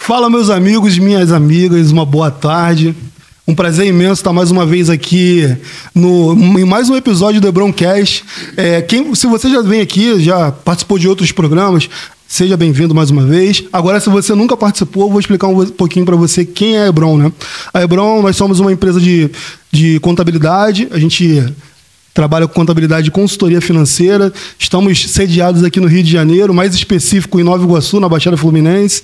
Fala, meus amigos e minhas amigas, uma boa tarde. Um prazer imenso estar mais uma vez aqui em mais um episódio do Hebroncast. Se você já vem aqui, já participou de outros programas, seja bem-vindo mais uma vez. Agora, se você nunca participou, eu vou explicar um pouquinho para você quem é a Hebron, né? A Hebron, nós somos uma empresa de contabilidade, a gente trabalha com contabilidade e consultoria financeira. Estamos sediados aqui no Rio de Janeiro, mais específico em Nova Iguaçu, na Baixada Fluminense.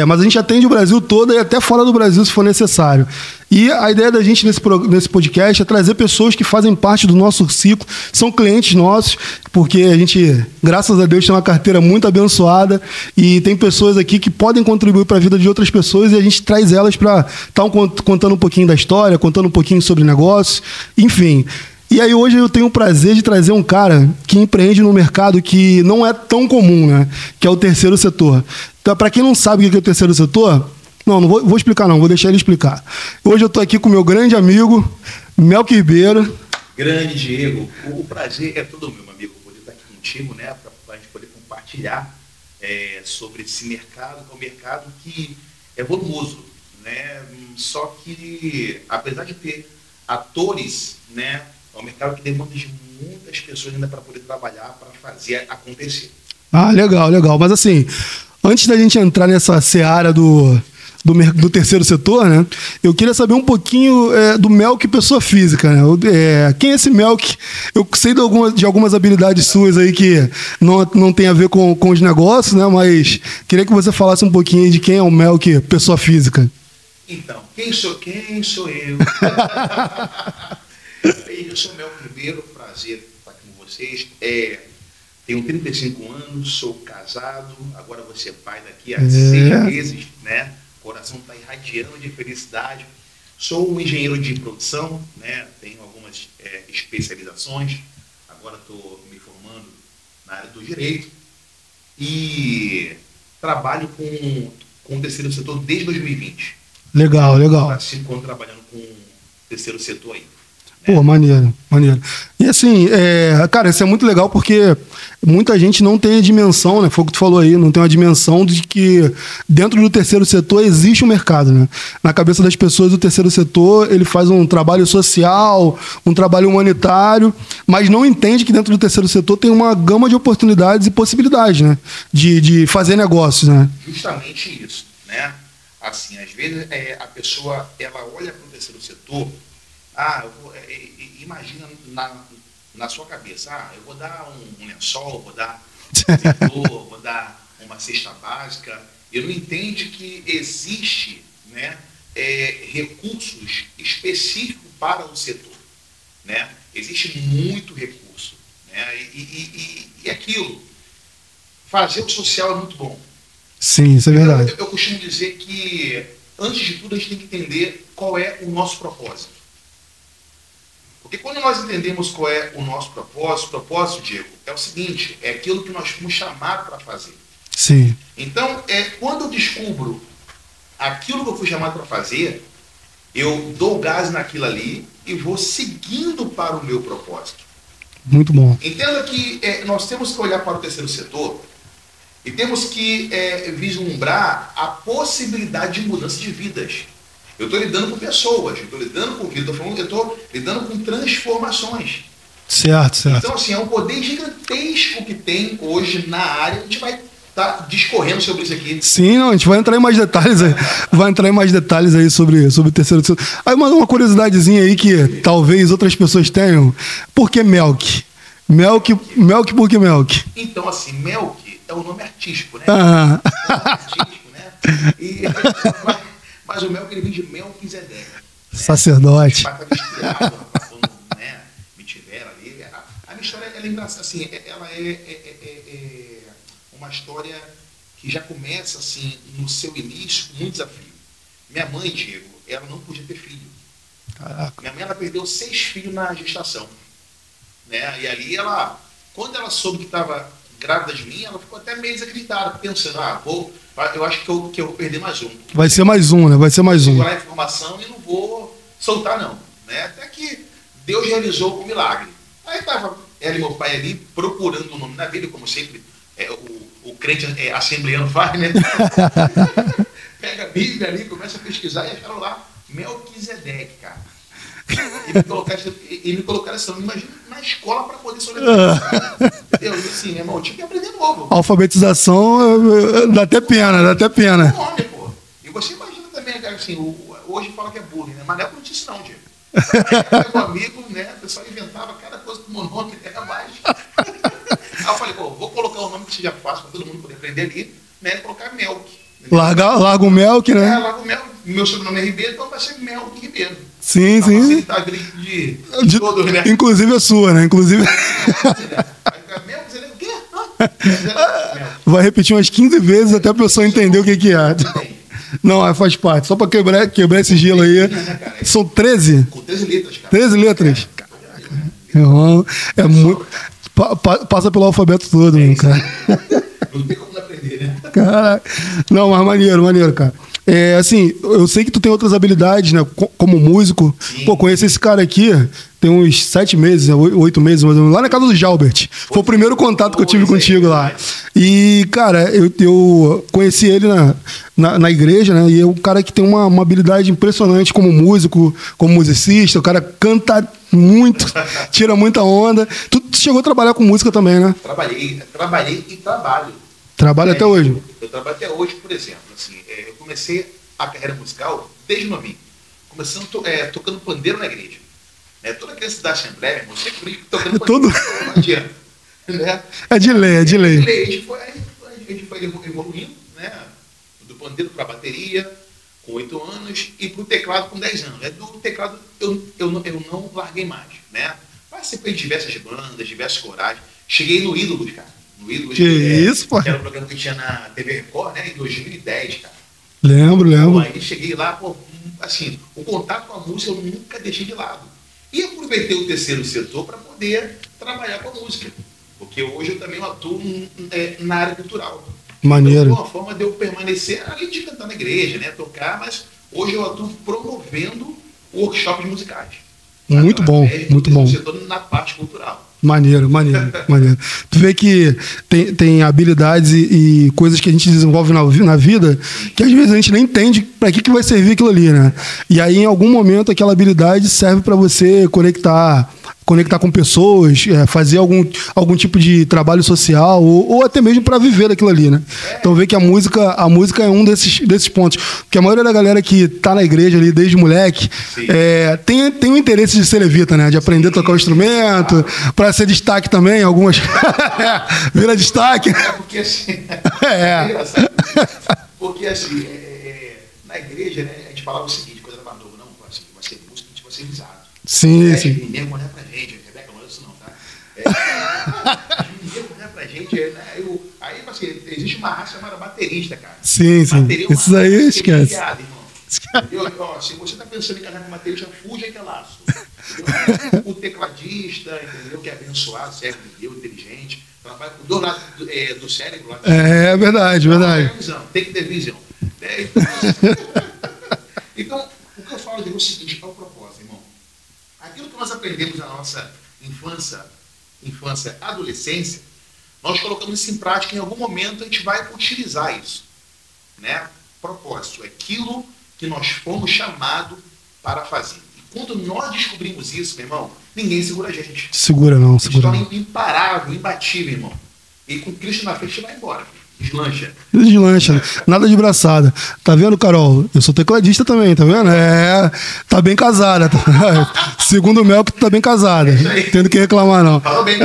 Mas a gente atende o Brasil todo e até fora do Brasil, se for necessário. E a ideia da gente nesse podcast é trazer pessoas que fazem parte do nosso ciclo, são clientes nossos, porque a gente, graças a Deus, tem uma carteira muito abençoada e tem pessoas aqui que podem contribuir para a vida de outras pessoas e a gente traz elas para estar contando um pouquinho da história, contando um pouquinho sobre negócios, enfim. E aí hoje eu tenho o prazer de trazer um cara que empreende no mercado que não é tão comum, né? Que é o terceiro setor. Então, para quem não sabe o que é o terceiro setor, não vou explicar não, vou deixar ele explicar. Hoje eu estou aqui com o meu grande amigo, Melk Ribeiro. Grande Diego, o prazer é todo meu amigo, poder estar aqui contigo, né? Para a gente poder compartilhar sobre esse mercado, que é um mercado que é volumoso, né? Só que, apesar de ter atores, né? É um mercado que demanda de muitas pessoas ainda para poder trabalhar, para fazer acontecer. Ah, legal, legal. Mas assim, antes da gente entrar nessa seara do terceiro setor, né? Eu queria saber um pouquinho do Melk pessoa física, né? Quem é esse Melk? Eu sei de algumas habilidades suas aí que não tem a ver com os negócios, né? Mas queria que você falasse um pouquinho aí de quem é o Melk pessoa física. Então, quem sou eu? Eu sou o Melk Ribeiro, prazer estar aqui com vocês. Tenho 35 anos, sou casado, agora vou ser pai daqui a 6 meses, né? O coração está irradiando de felicidade. Sou um engenheiro de produção, né? Tenho algumas especializações, agora estou me formando na área do direito e trabalho com o terceiro setor desde 2020. Legal, legal. Há 5 anos trabalhando com o terceiro setor aí. Pô, maneiro, maneiro. E assim, cara, isso é muito legal porque muita gente não tem a dimensão, né? Foi o que tu falou aí, não tem uma dimensão de que dentro do terceiro setor existe um mercado, né? Na cabeça das pessoas, o terceiro setor, ele faz um trabalho social, um trabalho humanitário, mas não entende que dentro do terceiro setor tem uma gama de oportunidades e possibilidades, né? De fazer negócios, né? Justamente isso, né? Assim, às vezes a pessoa, ela olha para o terceiro setor. Imagina na sua cabeça, eu vou dar um lençol, vou dar um setor, vou dar uma cesta básica. Eu não entendo que existe, né, recursos específicos para o setor, né? Existe muito recurso, né? E aquilo, fazer o social é muito bom. Sim, isso é verdade. Eu costumo dizer que, antes de tudo, a gente tem que entender qual é o nosso propósito. Porque quando nós entendemos qual é o nosso propósito, Diego, é o seguinte, é aquilo que nós fomos chamados para fazer. Sim. Então, quando eu descubro aquilo que eu fui chamado para fazer, eu dou gás naquilo ali e vou seguindo para o meu propósito. Muito bom. Entenda que nós temos que olhar para o terceiro setor e temos que vislumbrar a possibilidade de mudança de vidas. Eu estou lidando com pessoas, eu estou lidando com vida, eu estou lidando com transformações. Certo, certo. Então, assim, é um poder gigantesco que tem hoje na área. A gente vai estar discorrendo sobre isso aqui. Sim, não, a gente vai entrar em mais detalhes aí, sobre o terceiro setor. Aí uma curiosidadezinha aí que talvez outras pessoas tenham. Por que Melk? Melk, por que Melk? Então, assim, Melk é o nome artístico, né? Artístico, né? Mas o Melk, ele vem de Melquisedeque, né? Sacerdote. Né? Me tiveram ali. A minha história, ela é engraçada, assim, ela é uma história que já começa, assim, no seu início, com muito desafio. Minha mãe, Diego, ela não podia ter filho. Caraca. Minha mãe, ela perdeu 6 filhos na gestação, né? E ali, quando ela soube que estava grávida de mim, ela ficou até meio desacreditada, pensando, eu acho que eu vou perder mais um. Vai ser mais um, né? Vai ser mais um. Eu vou lá a informação e não vou soltar, não. Né? Até que Deus realizou o milagre. Aí estava ela e meu pai ali procurando o nome na Bíblia, como sempre o crente assembleano faz, né? pega a Bíblia ali, começa a pesquisar e acharam lá Melquisedeque, cara. E me colocaram esse nome, imagina, na escola para poder soletrar. Entendeu? E assim, irmão, eu tinha que aprender novo. Alfabetização dá até pena, dá até pena. Nome, pô. E você imagina também, cara, assim, hoje fala que é bullying, né? Mas não é por isso não, Diego. Meu amigo, né? O pessoal inventava cada coisa com o meu nome, era mais. Aí eu falei, pô, vou colocar um nome que seja fácil para todo mundo poder aprender ali, né? Colocar Melk. Larga o Melk, né? Larga o Melk. Meu sobrenome é Ribeiro, então vai ser Melk Ribeiro. Sim, pra sim. facilitar a vida de todos, né? Inclusive a sua, né? Inclusive. O quê? Vai repetir umas 15 vezes até a pessoa entender o que é. Não, faz parte. Só para quebrar esse gelo aí. São 13? Com 13 letras, cara. 13 letras? Irmão, é muito. Passa pelo alfabeto todo, meu, cara. Não tem como aprender, né? Caraca. Não, mas maneiro, cara. Assim, eu sei que tu tem outras habilidades, né? Como músico. Sim. Pô, conheci esse cara aqui tem uns 7 meses, 8 meses, mais ou menos, lá na casa do Jalbert. Foi o primeiro contato que eu tive contigo lá. E, cara, eu conheci ele na igreja, né? E é um cara que tem uma habilidade impressionante como músico, como musicista. O cara canta muito, tira muita onda. Tu chegou a trabalhar com música também, né? Trabalhei e trabalho. Trabalha até hoje? Eu trabalho até hoje, por exemplo. Assim, eu comecei a carreira musical desde novinho. Começando tocando pandeiro na igreja. Toda criança da Assembleia, irmão, sempre tocando pandeiro. Não adianta. Né? É de lei. A gente foi evoluindo, né? Do pandeiro para a bateria, com 8 anos, e para o teclado com 10 anos. Do teclado eu não larguei mais. Né? Participei de diversas bandas, diversos corais. Cheguei no Ídolos, cara. No Ídolos, isso, pô? Que era um programa que tinha na TV Record, né? Em 2010, cara. Lembro. Então, aí cheguei lá, pô, assim, o contato com a música eu nunca deixei de lado. E aproveitei o terceiro setor para poder trabalhar com a música. Porque hoje eu também atuo na área cultural. Maneiro. Então, uma forma de eu permanecer, além de cantar na igreja, né? Tocar, mas hoje eu atuo promovendo workshops musicais. Muito bom, muito bom. Setor na parte cultural. Maneiro. Tu vê que tem habilidades e coisas que a gente desenvolve na vida que às vezes a gente nem entende para que vai servir aquilo ali, né? E aí, em algum momento, aquela habilidade serve para você conectar com pessoas, fazer algum tipo de trabalho social ou até mesmo para viver aquilo ali, né? Então vê que a música é um desses pontos. Porque a maioria da galera que tá na igreja ali desde moleque tem o interesse de ser levita, né? De aprender a tocar o instrumento, para ser destaque também, algumas vira destaque. Porque assim, porque assim, na igreja, né, a gente falava o seguinte, coisa mais nova, não, assim, vai ser música, a gente vai ser visado. Sim. Ninguém olhar pra gente, Rebeca, não é isso não, tá? Ninguém olhar pra gente, né? Aí, assim, existe uma raça chamada baterista, cara. Sim. Isso aí, esquece. Se você tá pensando em casar com baterista, fuja que é laço. O tecladista, entendeu? Que é abençoado, serve de Deus, inteligente, trabalha com 2 lados do cérebro. Lá é verdade. Tem que ter visão. Então, o que eu falo é o seguinte, qual é o propósito, irmão? Aquilo que nós aprendemos na nossa infância, adolescência, nós colocamos isso em prática, em algum momento a gente vai utilizar isso. Né? Propósito, aquilo que nós fomos chamados para fazer. E quando nós descobrimos isso, meu irmão, ninguém segura a gente. Segura não. A gente torna imparável, imbatível, irmão. E com Cristo na frente, vai embora. Deslancha. Nada de braçada. Tá vendo, Carol? Eu sou tecladista também, tá vendo? Tá bem casada. Segundo o Mel, que tu tá bem casada. Tendo que reclamar, não. Falou bem.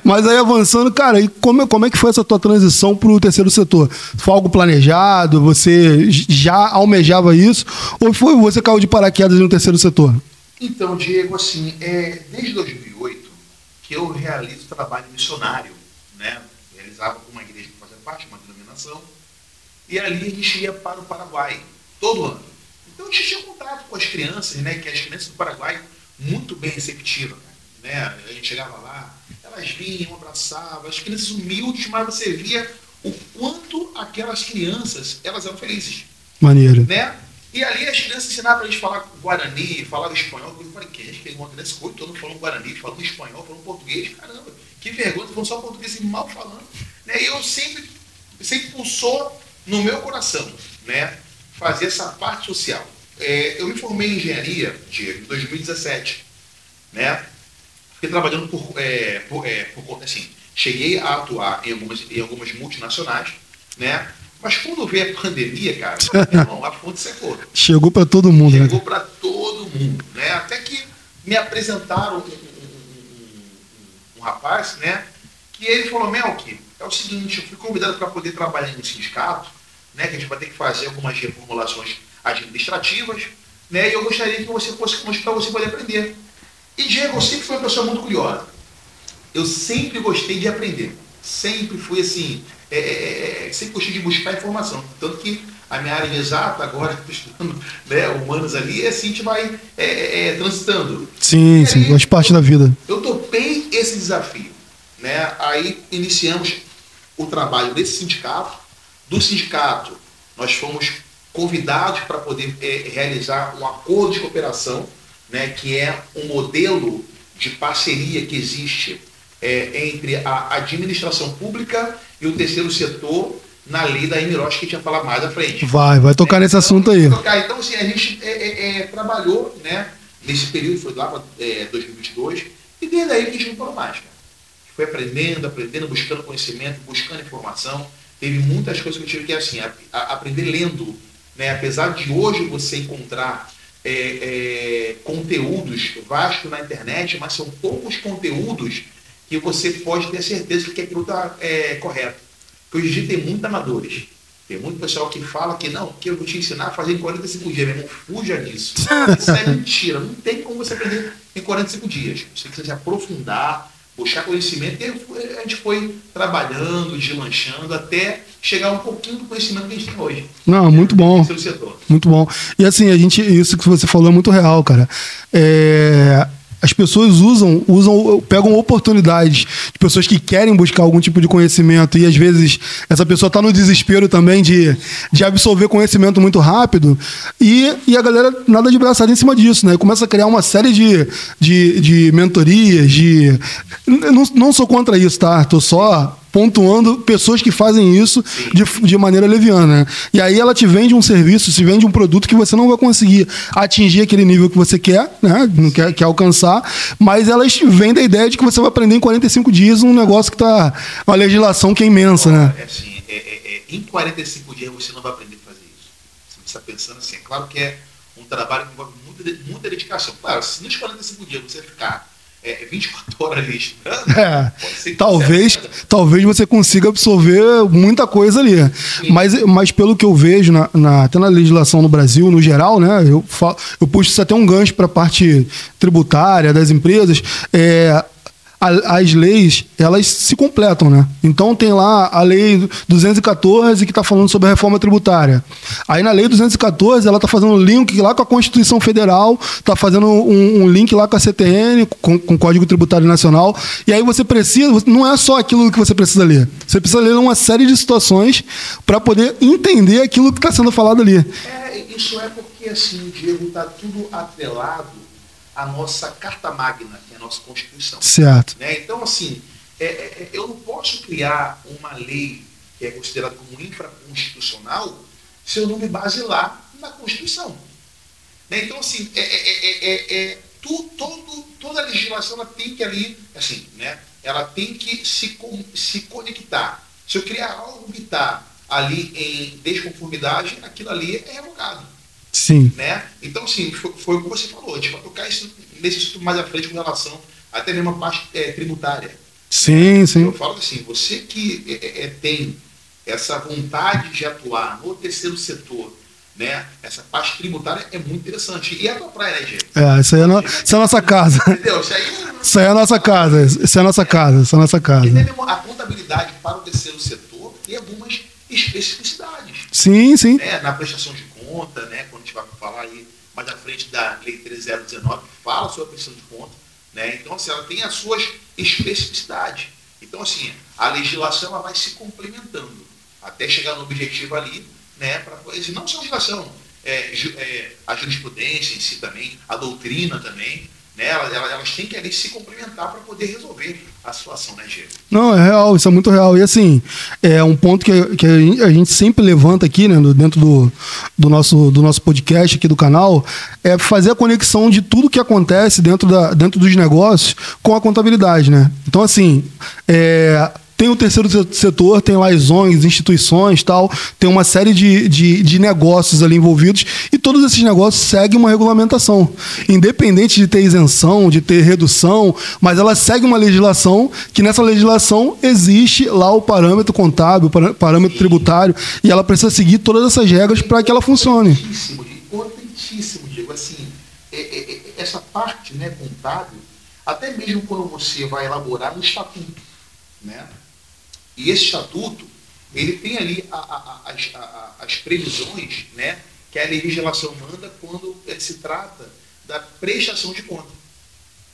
Mas aí, avançando, cara, e como é que foi essa tua transição pro terceiro setor? Foi algo planejado? Você já almejava isso? Ou você caiu de paraquedas no terceiro setor? Então, Diego, assim, desde 2008 que eu realizo trabalho missionário, né? Realizava com uma igreja que fazia parte, uma denominação, e ali a gente ia para o Paraguai, todo ano. Então a gente tinha contato com as crianças, né, que as crianças do Paraguai, muito bem receptivas, né, a gente chegava lá, elas vinham, abraçavam, as crianças humildes, mas você via o quanto aquelas crianças, elas eram felizes. Maneiro. Né? E ali as crianças ensinavam para a gente falar Guarani, falar espanhol. Eu falei, que a gente pegou uma criança 8 anos falando Guarani, falando espanhol, falando português, caramba, que vergonha, falando só português e mal falando. Né? E eu sempre pulsou no meu coração, né, fazer essa parte social. Eu me formei em engenharia em 2017, né? Fiquei trabalhando por conta, assim, cheguei a atuar em algumas multinacionais, né? Mas quando veio a pandemia, cara, irmão, a fonte secou. Chegou para todo mundo, Chegou, né? Para todo mundo, né? Até que me apresentaram um rapaz, né? Que ele falou, Melk, é o seguinte, eu fui convidado para poder trabalhar no sindicato, né? Que a gente vai ter que fazer algumas reformulações administrativas, né? E eu gostaria que você fosse conosco para você poder aprender. E Diego, eu sempre fui uma pessoa muito curiosa. Eu sempre gostei de aprender. Sempre fui assim, sempre gostei de buscar informação. Tanto que a minha área exata, agora estou estudando, né, humanos ali, assim a gente vai transitando. Sim, sim, faz parte da vida. Eu topei esse desafio, né? Aí iniciamos o trabalho desse sindicato. Do sindicato, nós fomos convidados para poder realizar um acordo de cooperação, né, que é um modelo de parceria que existe entre a administração pública e o terceiro setor na lei da Emirosh, que a gente vai falar mais à frente. Vai tocar nesse assunto aí. Então, assim, a gente trabalhou, né, nesse período, foi lá para 2022, e desde aí a gente não parou mais, cara. A gente foi aprendendo, buscando conhecimento, buscando informação. Teve muitas coisas que eu tive que, assim, aprender lendo, né? Apesar de hoje você encontrar conteúdos vastos na internet, mas são poucos conteúdos que você pode ter certeza que aquilo está correto. Porque hoje em dia tem muitos amadores. Tem muito pessoal que fala que não, que eu vou te ensinar a fazer em 45 dias. Meu irmão, fuja disso. Isso é mentira. Não tem como você aprender em 45 dias. Você precisa se aprofundar, buscar conhecimento. E a gente foi trabalhando, deslanchando, até chegar um pouquinho do conhecimento que a gente tem hoje. Não, muito bom. Muito bom. E assim, isso que você falou é muito real, cara. As pessoas pegam oportunidades de pessoas que querem buscar algum tipo de conhecimento e às vezes essa pessoa está no desespero também de absorver conhecimento muito rápido e a galera nada de braçada em cima disso, né? E começa a criar uma série de mentorias, não sou contra isso, tá? Tô só pontuando pessoas que fazem isso de maneira leviana, né? E aí ela te vende um serviço, te vende um produto que você não vai conseguir atingir aquele nível que você quer, né? Não quer alcançar, mas elas vendem a ideia de que você vai aprender em 45 dias um negócio que tá uma legislação que é imensa, né? Assim, em 45 dias você não vai aprender a fazer isso. Você está pensando assim, é claro que é um trabalho que envolve muita dedicação. Claro, se nos 45 dias você ficar 24 horas ali estudando, talvez você consiga absorver muita coisa ali. Mas pelo que eu vejo, até na legislação no Brasil, no geral, né, eu puxo isso até um gancho para a parte tributária das empresas. As leis, elas se completam, né? Então tem lá a lei 214 que está falando sobre a reforma tributária. Aí na lei 214 ela está fazendo link lá com a Constituição Federal, está fazendo um link lá com a CTN, com o Código Tributário Nacional. E aí você precisa, não é só aquilo que você precisa ler. Você precisa ler uma série de situações para poder entender aquilo que está sendo falado ali. Isso é porque, assim, Diego, está tudo atrelado a nossa Carta Magna, que é a nossa Constituição. Certo. Né? Então, assim, eu não posso criar uma lei que é considerada como infraconstitucional se eu não me basilar na Constituição. Né? Então, assim, toda a legislação ela tem que ali, assim, né? Ela tem que se conectar. Se eu criar algo que está ali em desconformidade, aquilo ali é revogado. Sim. Né? Então, sim, foi o que você falou. A gente vai tocar isso nesse assunto mais à frente com relação até mesmo a parte tributária. Sim, sim. Eu falo assim, você que tem essa vontade de atuar no terceiro setor, né? Essa parte tributária é muito interessante. E é a tua praia, né, Diego? Isso aí é a nossa casa. Entendeu? Isso aí é a nossa casa. Isso é a nossa casa. Isso é a nossa casa. E mesmo a contabilidade para o terceiro setor tem algumas especificidades. Sim, sim. Né? Na prestação de conta, né? Quando a gente vai falar aí mais à frente da Lei 3019, fala sobre a prestação de conta. Né? Então, assim, ela tem as suas especificidades. Então, assim, a legislação ela vai se complementando até chegar no objetivo ali, né? Não só a legislação, a jurisprudência em si também, a doutrina também, né? Elas têm que ali se complementar para poder resolver a situação, né, Diego? Não, é real, isso é muito real. E assim, é um ponto que a gente sempre levanta aqui, né, dentro do nosso podcast aqui do canal, é fazer a conexão de tudo que acontece dentro dos negócios com a contabilidade, né? Então, assim, tem o terceiro setor, tem lá as ONGs, instituições, tal, tem uma série de negócios ali envolvidos e todos esses negócios seguem uma regulamentação. Independente de ter isenção, de ter redução, mas ela segue uma legislação que nessa legislação existe lá o parâmetro contábil, o parâmetro tributário, e ela precisa seguir todas essas regras para que ela funcione. Importantíssimo, Diego. Assim, essa parte, né, contábil, até mesmo quando você vai elaborar um estatuto, né? E esse estatuto, ele tem ali as previsões, né, que a legislação manda quando se trata da prestação de conta,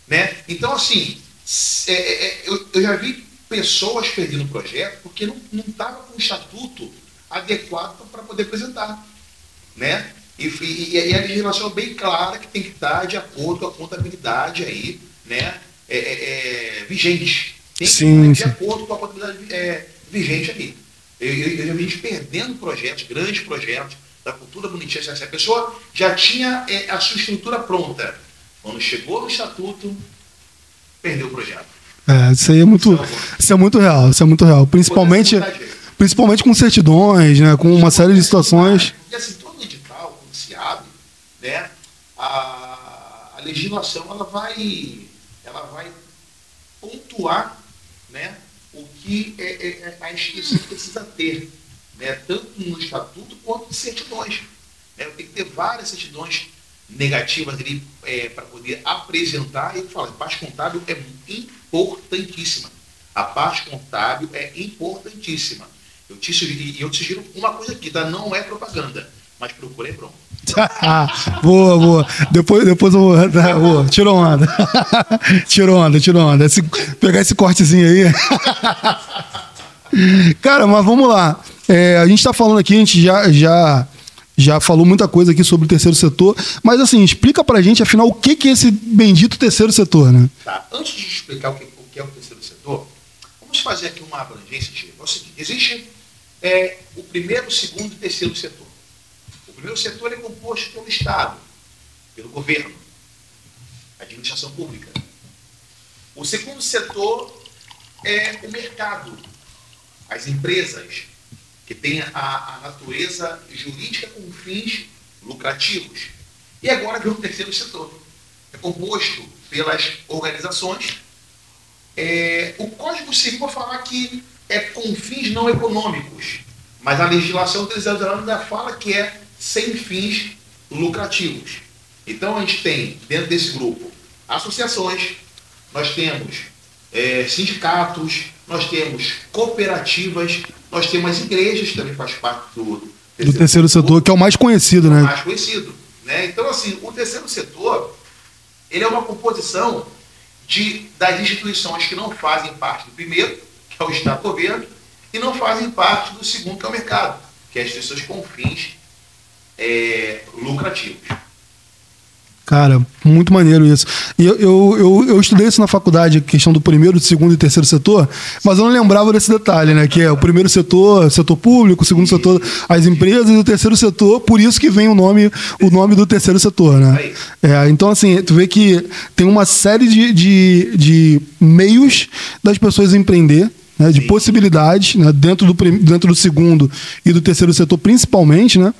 né? Então, assim, eu já vi pessoas perdendo projeto porque não estava com o estatuto adequado para poder apresentar, né? E a legislação é bem clara que tem que estar de acordo com a contabilidade aí, né, vigente. Tem que estar de acordo com a contabilidade vigente ali. Eu já vi gente perdendo projetos, grandes projetos, da cultura bonitinha. Se a pessoa já tinha a sua estrutura pronta, quando chegou no estatuto, perdeu o projeto. Isso aí é muito real. Isso é muito real. Principalmente com certidões, né, com uma série de situações. E assim, todo edital, quando se abre, né, a legislação ela vai pontuar, né, o que a instituição precisa ter, né, tanto no estatuto quanto em certidões. Né? Tem que ter várias certidões negativas ali para poder apresentar. E eu falo, a parte contábil é importantíssima. A parte contábil é importantíssima. Eu te sugiro uma coisa aqui, tá? Não é propaganda, mas procure pronto. Boa. Depois eu vou. Tirou onda. Tirou onda. Pegar esse cortezinho aí. Cara, mas vamos lá. A gente tá falando aqui, a gente já falou muita coisa aqui sobre o terceiro setor, mas assim, explica pra gente, afinal, o que é esse bendito terceiro setor, né? Tá, antes de explicar o que é o terceiro setor, vamos fazer aqui uma abrangência, Diego. É o seguinte, existe o primeiro, o segundo e o terceiro setor. O primeiro setor é composto pelo Estado, pelo governo, administração pública. O segundo setor é o mercado, as empresas, que têm a natureza jurídica com fins lucrativos. E agora vem o terceiro setor. É composto pelas organizações. O Código Civil vai falar que é com fins não econômicos, mas a legislação deles ainda fala que é sem fins lucrativos. Então a gente tem, dentro desse grupo, associações, nós temos sindicatos, nós temos cooperativas, nós temos as igrejas, que também faz parte do terceiro setor, que é o mais conhecido, né? Mais conhecido, né? Então, assim, o terceiro setor, ele é uma composição das instituições que não fazem parte do primeiro, que é o Estado e o governo, e não fazem parte do segundo, que é o mercado, que é as instituições com fins lucrativos. Cara, muito maneiro isso. E eu estudei isso na faculdade, a questão do primeiro, segundo e terceiro setor, mas eu não lembrava desse detalhe, né? Que é o primeiro setor público, o segundo setor, as empresas, e o terceiro setor, por isso que vem o nome do terceiro setor, né? Então, assim, tu vê que tem uma série de meios das pessoas empreender, né, de possibilidades, né, dentro do segundo e do terceiro setor principalmente, né,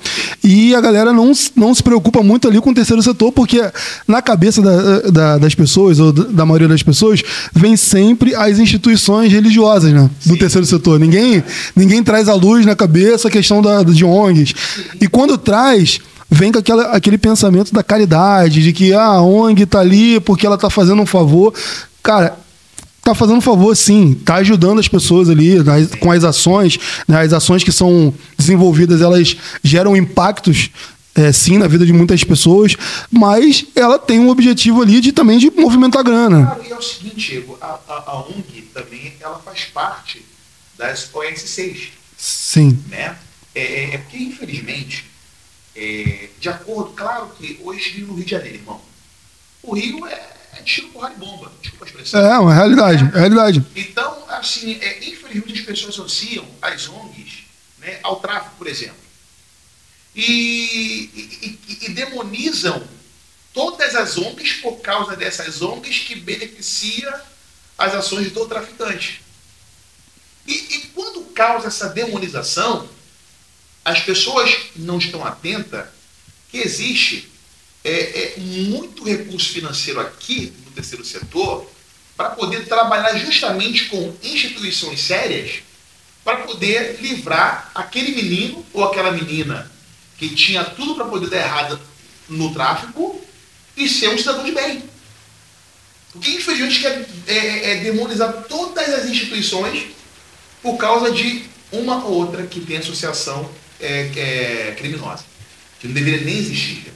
e a galera não se preocupa muito ali com o terceiro setor, porque na cabeça das pessoas, ou da maioria das pessoas, vem sempre as instituições religiosas, né, do terceiro setor. Ninguém traz à luz na cabeça a questão de ONGs. E quando traz, vem com aquele pensamento da caridade, de que a ONG está ali porque ela está fazendo um favor. Cara, tá fazendo um favor, sim, tá ajudando as pessoas ali com as ações, né? As ações que são desenvolvidas, elas geram impactos, sim, na vida de muitas pessoas, mas ela tem um objetivo ali de movimentar grana. Claro, e é o seguinte, Diego, a ONG também, ela faz parte das OSCs. Sim. Né? Porque, infelizmente, de acordo, claro que hoje no Rio de Janeiro, irmão, o Rio é tiro, porrada e bomba. Desculpa a expressão. É uma realidade, é realidade. Então, assim, infelizmente as pessoas associam as ONGs, né, ao tráfico, por exemplo. E demonizam todas as ONGs por causa dessas ONGs que beneficiam as ações do traficante. E quando causa essa demonização, as pessoas não estão atentas que existe muito recurso financeiro aqui no terceiro setor para poder trabalhar justamente com instituições sérias para poder livrar aquele menino ou aquela menina que tinha tudo para poder dar errado no tráfico e ser um cidadão de bem. Porque, infelizmente, quer demonizar todas as instituições por causa de uma ou outra que tem associação criminosa, que não deveria nem existir.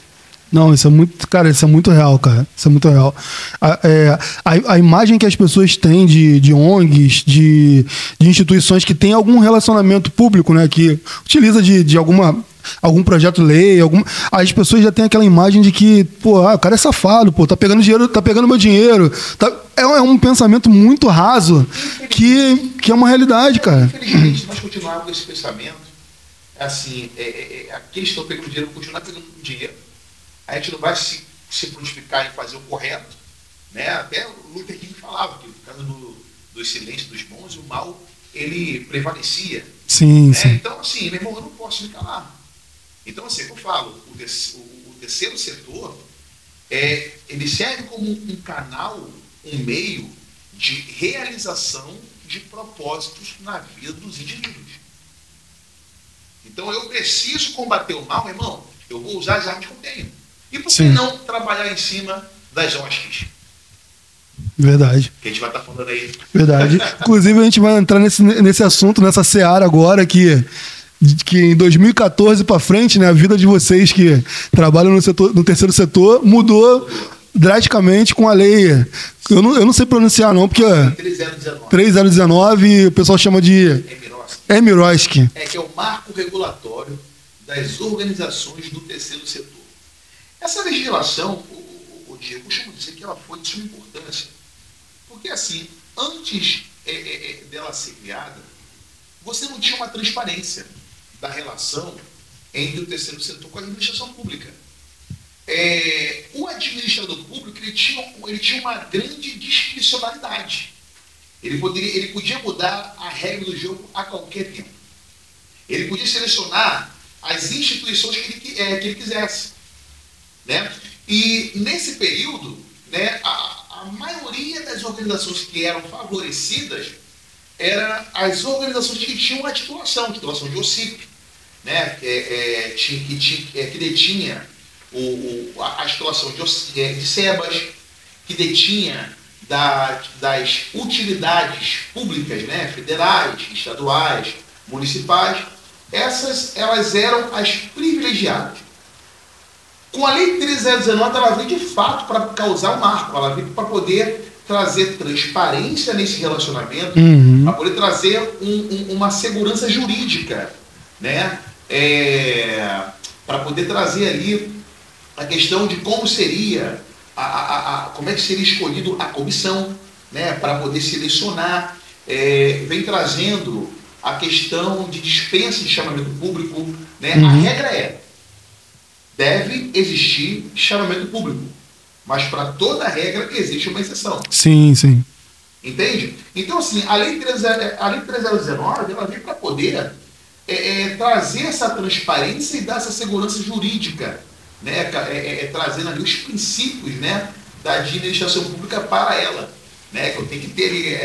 Não, isso é muito, cara, isso é muito real, cara. Isso é muito real. A imagem que as pessoas têm de ONGs, de instituições que têm algum relacionamento público, né, que utiliza de algum projeto de lei, as pessoas já têm aquela imagem de que, pô, o cara é safado, pô, tá pegando dinheiro, tá pegando meu dinheiro. É um pensamento muito raso que é uma realidade, cara. Infelizmente, se nós continuarmos com esse pensamento, assim, aqueles que estão pegando dinheiro vão continuar pegando dinheiro. A gente não vai se prontificar em fazer o correto, né? Até o Luther King falava que, por causa do silêncio dos bons, o mal, ele prevalecia. Sim, né? sim. Então, assim, meu irmão, eu não posso me calar. Então, assim, eu falo, o terceiro setor, ele serve como um canal, um meio de realização de propósitos na vida dos indivíduos. Então, eu preciso combater o mal, irmão, eu vou usar as armas que eu tenho. E por que não trabalhar em cima das hostes? Verdade. Que a gente vai estar falando aí. Verdade. Inclusive, a gente vai entrar nesse assunto, nessa seara agora, que em 2014 para frente, né, a vida de vocês que trabalham no terceiro setor mudou drasticamente com a lei. Eu não sei pronunciar, não, porque. 3019, o pessoal chama de. Emiroski. Que é o marco regulatório das organizações do terceiro setor. Essa legislação, o Diego, eu costumo dizer que ela foi de suma importância. Porque, assim, antes dela ser criada, você não tinha uma transparência da relação entre o terceiro setor com a administração pública. O administrador público ele tinha uma grande discricionalidade. Ele podia mudar a regra do jogo a qualquer tempo. Ele podia selecionar as instituições que ele quisesse. Né? E nesse período, né, a maioria das organizações que eram favorecidas eram as organizações que tinham a titulação de OCIP, né, que detinha a titulação de SEBAS, que detinha das utilidades públicas, né, federais, estaduais, municipais. Elas eram as privilegiadas. Com a Lei 3019, ela veio de fato para causar um marco, ela veio para poder trazer transparência nesse relacionamento, para poder trazer uma segurança jurídica, né? Para poder trazer ali a questão de como seria, como é que seria escolhido a comissão, né? Para poder selecionar, vem trazendo a questão de dispensa de chamamento público, né? A regra deve existir chamamento público, mas para toda regra existe uma exceção. Sim, sim. Entende? Então, assim, a Lei 3019, ela vem para poder trazer essa transparência e dar essa segurança jurídica, né? Trazendo ali os princípios, né, da administração pública para ela, né? Que eu tenho que ter ali,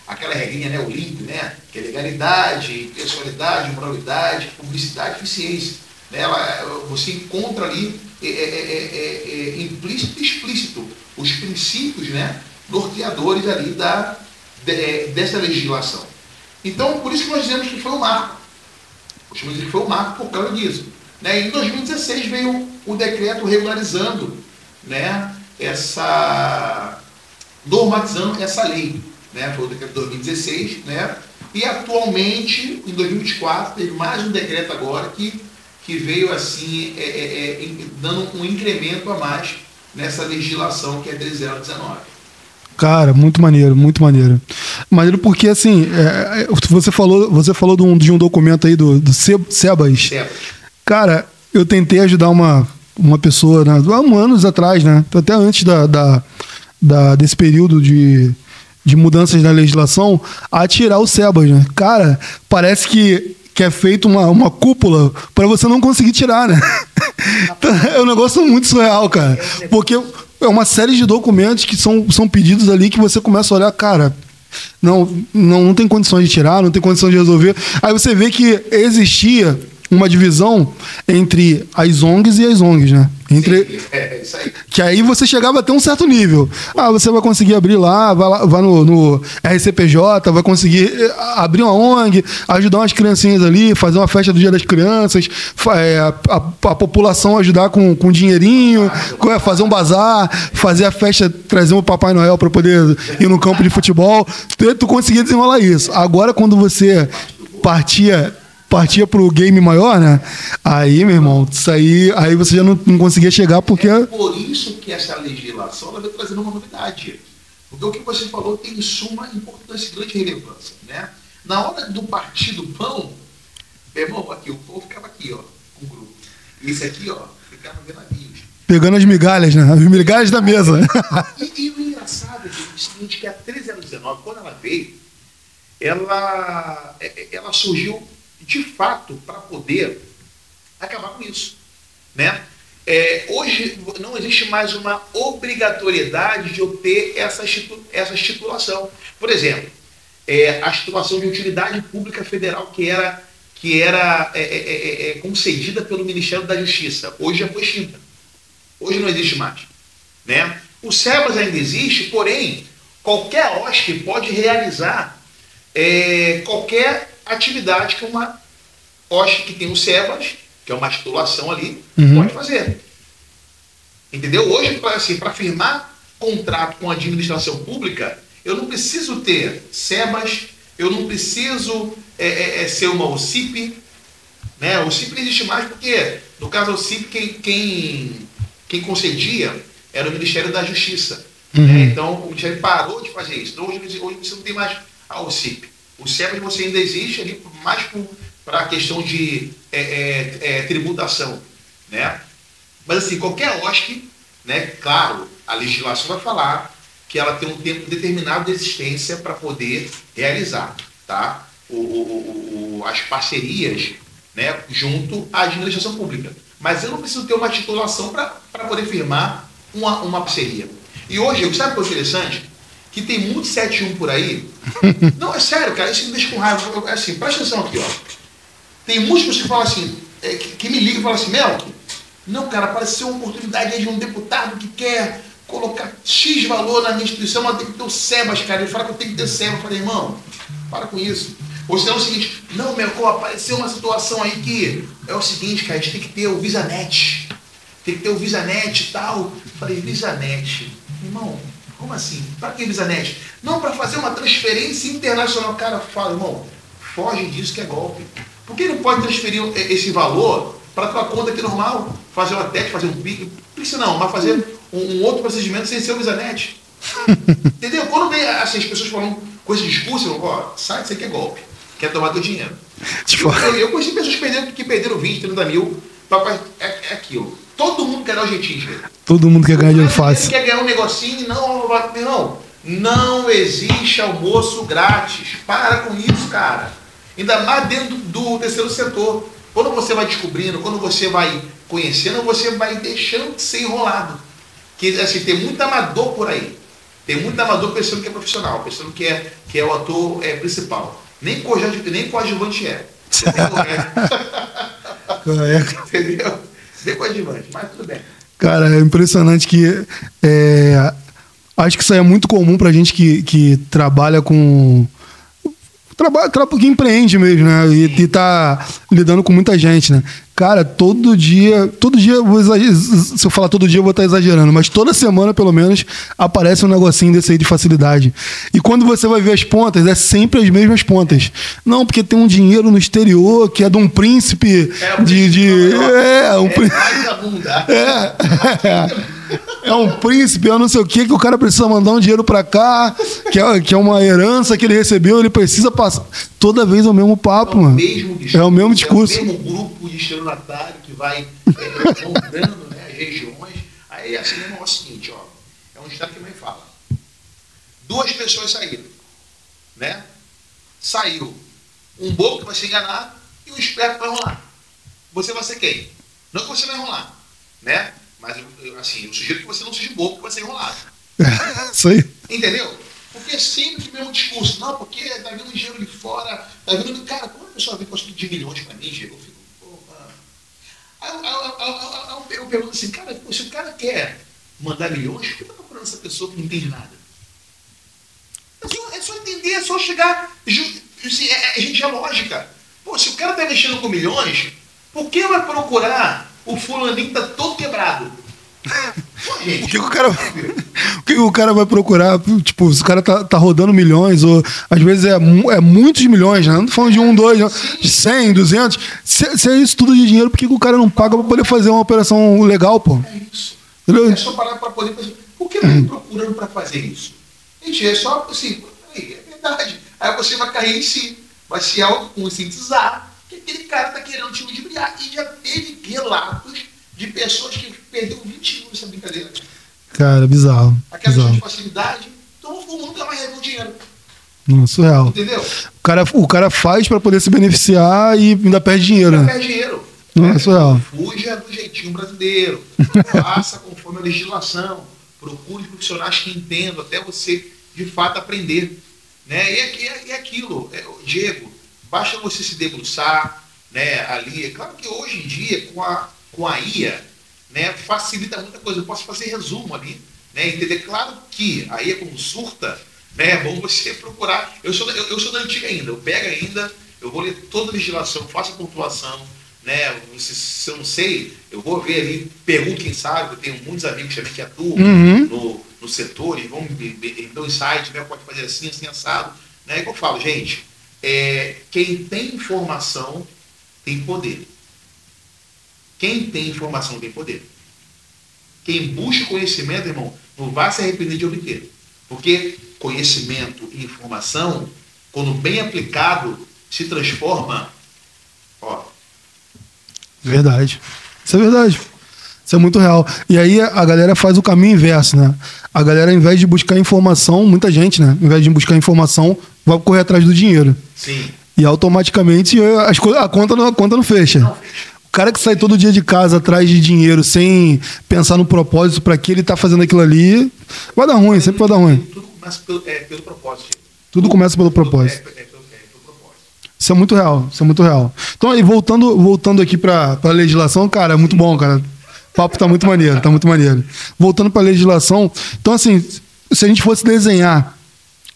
aquela regrinha, né, o LIMP, né? Que é legalidade, pessoalidade, moralidade, publicidade e eficiência. Você encontra ali implícito e explícito os princípios, né, norteadores ali dessa legislação. Então, por isso que nós dizemos que foi um marco. Costumamos dizer que foi um marco por causa disso. Né? Em 2016 veio o decreto regularizando, né, normatizando essa lei. Né? Foi o decreto de 2016, né? E atualmente, em 2024, teve mais um decreto agora que veio assim, dando um incremento a mais nessa legislação que é 3019. Cara, muito maneiro, muito maneiro. Maneiro porque, assim, você falou de um documento aí do Sebas. Cara, eu tentei ajudar uma pessoa, né, há anos atrás, né? Até antes desse período de mudanças na legislação, a tirar o Sebas, né? Cara, parece que é feito uma cúpula para você não conseguir tirar, né? É um negócio muito surreal, cara. Porque é uma série de documentos que são pedidos ali que você começa a olhar, cara, não tem condições de tirar, não tem condições de resolver. Aí você vê que existia uma divisão entre as ONGs e as ONGs, né? Isso aí. Que aí você chegava até um certo nível. Você vai conseguir abrir lá, vai no RCPJ, vai conseguir abrir uma ONG, ajudar umas criancinhas ali, fazer uma festa do Dia das Crianças, a população ajudar com dinheirinho, fazer um bazar, fazer a festa, trazer o Papai Noel para poder ir no campo de futebol. Tu conseguia desenrolar isso. Agora, quando você partia pro game maior, né? Aí, meu irmão, isso aí você já não conseguia chegar porque... É por isso que essa legislação ela veio trazendo uma novidade. Porque o que você falou tem suma importância e grande relevância, né? Na hora do partir do pão, meu irmão, aqui, o pão ficava aqui, ó, com o grupo. E esse aqui, ó, ficava vendo navios. Pegando as migalhas, né? As migalhas da mesa. E o engraçado é o seguinte, que a 3019, quando ela veio, ela surgiu de fato para poder acabar com isso, né? Hoje não existe mais uma obrigatoriedade de eu ter essa titulação. Por exemplo, a titulação de utilidade pública federal que era concedida pelo Ministério da Justiça, hoje já foi extinta. Hoje não existe mais, né? O Sebas ainda existe, porém qualquer OSC pode realizar qualquer atividade que uma OSC que tem o Sebas, que é uma titulação ali, pode fazer. Entendeu? Hoje, assim, para firmar contrato com a administração pública, eu não preciso ter Sebas, eu não preciso ser uma OCIP, né? O OCIP não existe mais porque, no caso da OCIP, quem concedia era o Ministério da Justiça. Né? Então, o Ministério parou de fazer isso. Então, hoje você não tem mais a OCIP. O Sebas você ainda existe ali mais para a questão de tributação, né? Mas assim, qualquer OSC, né? Claro, a legislação vai falar que ela tem um tempo determinado de existência para poder realizar, tá? As parcerias, né? Junto à administração pública. Mas eu não preciso ter uma titulação para poder firmar uma parceria. E hoje, sabe o que é interessante? Que tem muito 71 por aí. Não, é sério, cara, isso me deixa com raiva. Assim, presta atenção aqui, ó. Tem muitas pessoas que falam assim, que me ligam e falam assim, Melk, não, cara, apareceu uma oportunidade aí de um deputado que quer colocar X valor na minha instituição, mas tem que ter o Sebas, cara. Ele fala que eu tenho que ter o Sebas. Eu falei, irmão, para com isso. Ou senão é o seguinte, não, Melk, apareceu uma situação aí que é o seguinte, cara, a gente tem que ter o VisaNet. Tem que ter o VisaNet e tal. Eu falei, VisaNet, irmão, como assim? Para que VisaNet? Não, para fazer uma transferência internacional. Cara, fala, irmão, foge disso que é golpe. Por que não pode transferir esse valor para a tua conta aqui normal? Fazer uma TED, fazer um PIC? Não precisa não, mas fazer um outro procedimento sem ser o VisaNet. Entendeu? Quando vem assim, as pessoas falam com esse discurso, eu falo, sai disso aqui é golpe. Quer tomar teu dinheiro. Eu conheci pessoas que perderam 20, 30 mil. É aquilo. Todo mundo quer dar o jeitinho, velho. Todo mundo quer ganhar dinheiro fácil. Quer ganhar um negocinho, não existe almoço grátis. Para com isso, cara. Ainda mais dentro do terceiro setor. Quando você vai descobrindo, quando você vai conhecendo, você vai deixando de ser enrolado. Que, assim, tem muito amador por aí. Tem muito amador pensando que é profissional, pensando que é o ator principal. Nem coadjuvante é. Entendeu? Nem coadjuvante, mas tudo bem. Cara, é impressionante que... acho que isso aí é muito comum pra gente que trabalha com... que empreende mesmo, né? E tá lidando com muita gente, né? Cara, todo dia, se eu falar todo dia eu vou estar exagerando, mas toda semana, pelo menos, aparece um negocinho desse aí de facilidade. E quando você vai ver as pontas, é sempre as mesmas pontas. Não, porque tem um dinheiro no exterior que é de um príncipe é um príncipe, é não sei o quê, que o cara precisa mandar um dinheiro pra cá, que é uma herança que ele recebeu, ele precisa passar. Toda vez é o mesmo papo, mano. É o mesmo discurso. É o mesmo grupo de estelionatário que vai montando, né, as regiões. Aí assim, é o seguinte, ó, é um estado que a mãe fala. 2 pessoas saíram, né? Saiu um bobo que vai se enganar e um esperto que vai enrolar. Você vai ser quem? Não que você vai enrolar, né? Mas, assim, eu sugiro que você não seja bobo que vai ser enrolado. Isso aí. Entendeu? Porque é sempre o mesmo discurso. Não, porque tá vindo dinheiro de fora, tá vindo... Cara, quando a pessoa vem com de milhões pra mim, Diego, eu fico... Aí eu pergunto assim, cara, se o cara quer mandar milhões, por que tá procurando essa pessoa que não entende nada? É só entender, é só chegar... Gente, é lógica. Pô, se o cara tá mexendo com milhões, por que vai procurar o fulaninho que tá todo quebrado? Pô, gente, o que o cara vai procurar? Tipo, se o cara tá rodando milhões, ou às vezes é muitos milhões, né? Não tô falando de 1, 2, de 100, 200. Se é isso tudo de dinheiro, por que o cara não paga pra poder fazer uma operação legal, pô? É isso. Entendeu? É só parar pra poder fazer. Por que não tá procurando pra fazer isso? Gente, é só assim, é verdade. Aí você vai cair em si, vai se autoconscientizar que aquele cara tá querendo te ludibriar. E já teve relatos de pessoas que perderam 20 anos nessa brincadeira. Cara, bizarro. Aquela questão de facilidade, então nunca mais recebeu dinheiro. Não, surreal. Entendeu? O cara faz pra poder se beneficiar e ainda perde dinheiro, né? Perde dinheiro. Não, é surreal. Fuja do jeitinho brasileiro. Faça conforme a legislação. Procure profissionais que entendam até você, de fato, aprender. Né? E aquilo, Diego, basta você se debruçar, né, ali. É claro que hoje em dia, com a IA, né, facilita muita coisa. Eu posso fazer resumo ali, né, entender. Claro que a IA, como surta, né, é bom você procurar. Eu sou da antiga ainda, eu pego ainda, eu vou ler toda a legislação, faço a pontuação, né, se eu não sei, eu vou ver ali, pergunto quem sabe, eu tenho muitos amigos também que atuam no setor, e vão me dar um insight, né, pode fazer assim, assim, assado. Né, é que eu falo, gente, quem tem informação tem poder. Quem tem informação tem poder. Quem busca conhecimento, irmão, não vai se arrepender de obter. Porque conhecimento e informação, quando bem aplicado, se transforma, ó. Verdade. Isso é verdade. Isso é muito real. E aí a galera faz o caminho inverso, né? A galera, ao invés de buscar informação, muita gente, né? Ao invés de buscar informação, vai correr atrás do dinheiro. Sim. E automaticamente a conta não fecha. Não fecha. O cara que sai todo dia de casa atrás de dinheiro sem pensar no propósito para que ele tá fazendo aquilo ali, vai dar ruim, sempre vai dar ruim. Tudo começa pelo propósito. Tudo começa pelo propósito. Pelo propósito. Isso é muito real, isso é muito real. Então, aí, voltando aqui para a legislação, cara, é muito bom, cara. O papo tá muito maneiro, tá muito maneiro. Voltando para a legislação, então assim, se a gente fosse desenhar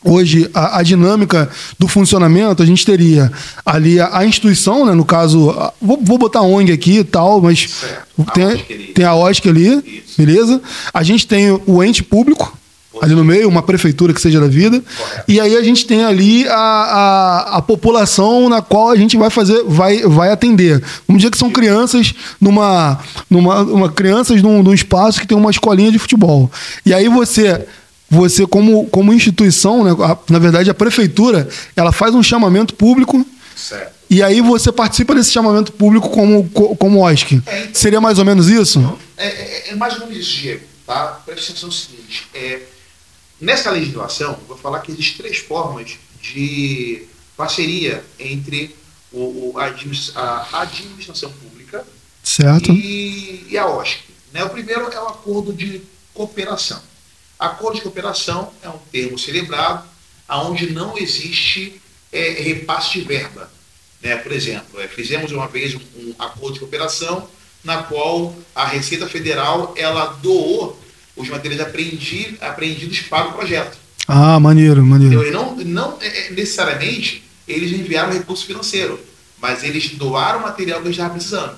hoje a dinâmica do funcionamento, a gente teria ali a instituição, né? No caso, vou botar a ONG aqui e tal, mas tem a OSC ali, isso. Beleza? A gente tem o ente público ali no meio, uma prefeitura que seja da vida. Correto. E aí a gente tem ali a população na qual a gente vai atender. Vamos dizer que são crianças crianças num espaço que tem uma escolinha de futebol. E aí você como instituição, né, na verdade a prefeitura, ela faz um chamamento público. Certo. E aí você participa desse chamamento público como OSC. Então, seria mais ou menos isso? É mais ou menos isso, Diego. Tá? Presta atenção no seguinte. Nessa legislação, eu vou falar que existem 3 formas de parceria entre a administração pública, certo, e a OSC. Né? O primeiro é o acordo de cooperação. Acordo de cooperação é um termo celebrado onde não existe repasse de verba. Né? Por exemplo, fizemos uma vez um acordo de cooperação na qual a Receita Federal ela doou os materiais apreendidos para o projeto. Ah, maneiro. Então, não necessariamente eles enviaram recurso financeiro, mas eles doaram o material que eles estavam precisando.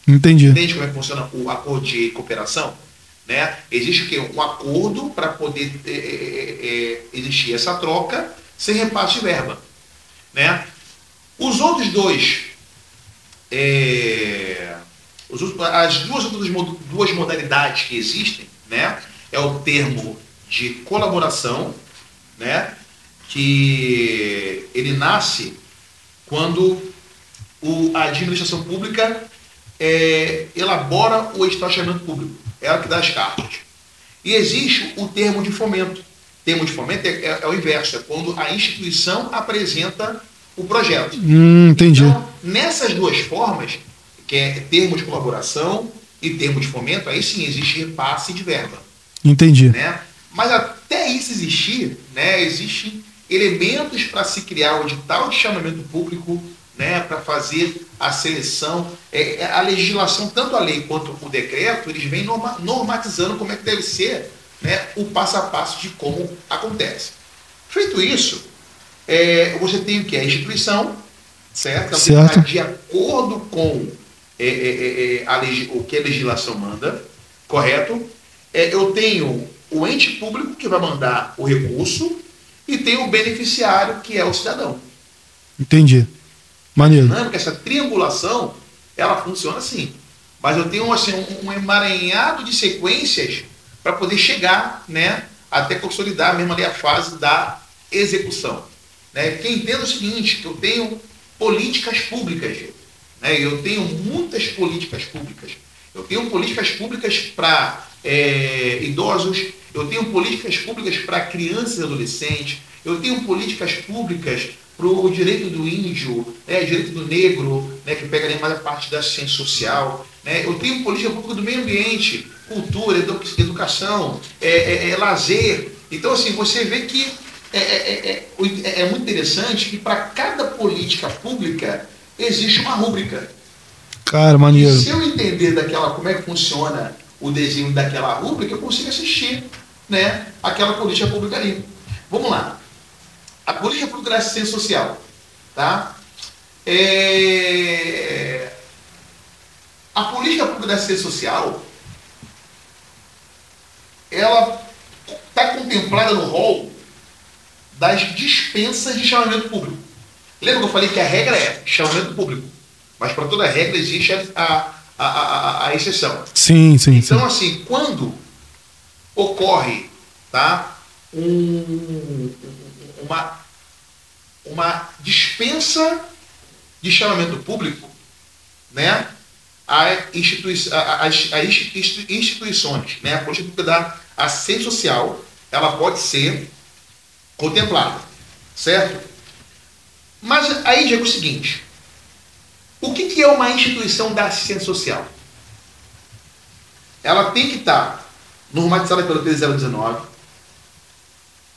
Entendi. Entende como é que funciona o acordo de cooperação? Né? Existe o quê? Um acordo para poder existir essa troca sem repasse de verba. Né? Os outros dois, as duas modalidades que existem, né? É o termo de colaboração, né? Que ele nasce quando a administração pública elabora o edital de chamamento público, é ela que dá as cartas. E existe o termo de fomento. O termo de fomento é o inverso, é quando a instituição apresenta o projeto. Entendi. Então, nessas duas formas, que é termo de colaboração e termo de fomento, aí sim existe repasse de verba. Entendi. Né? Mas até isso existir, né, existem elementos para se criar o edital de chamamento público, né, para fazer a seleção. A legislação, tanto a lei quanto o decreto, eles vêm normatizando como é que deve ser, né, o passo a passo de como acontece. Feito isso, você tem o que? A instituição, certo? Ela tem que estar de acordo com o que a legislação manda, correto? Eu tenho o ente público que vai mandar o recurso e tem o beneficiário, que é o cidadão. Entendi. Maneiro. Porque essa triangulação, ela funciona assim. Mas eu tenho assim, um emaranhado de sequências para poder chegar, né, até consolidar mesmo ali a fase da execução. Né? Porque entenda o seguinte, que eu tenho políticas públicas, né? Eu tenho muitas políticas públicas. Eu tenho políticas públicas para idosos, eu tenho políticas públicas para crianças e adolescentes, eu tenho políticas públicas para o direito do índio, direito do negro, né, que pega ali mais a parte da assistência social, né? Eu tenho política pública do meio ambiente, cultura, educação, lazer. Então, assim, você vê que é muito interessante que para cada política pública existe uma rúbrica. Cara, maneiro. E se eu entender como é que funciona o desenho daquela rúbrica, eu consigo assistir, né, aquela política pública ali. Vamos lá. A política pública da assistência social, tá? A política pública da assistência social, ela está contemplada no rol das dispensas de chamamento público. Lembra que eu falei que a regra é chamamento público, mas para toda regra existe a exceção. Sim. Então, assim, quando ocorre, tá, uma dispensa de chamamento público, né, as instituições, né, a política pública da assistência social, ela pode ser contemplada, certo? Mas aí já é o seguinte, o que é uma instituição da assistência social? Ela tem que estar normatizada pelo 13019,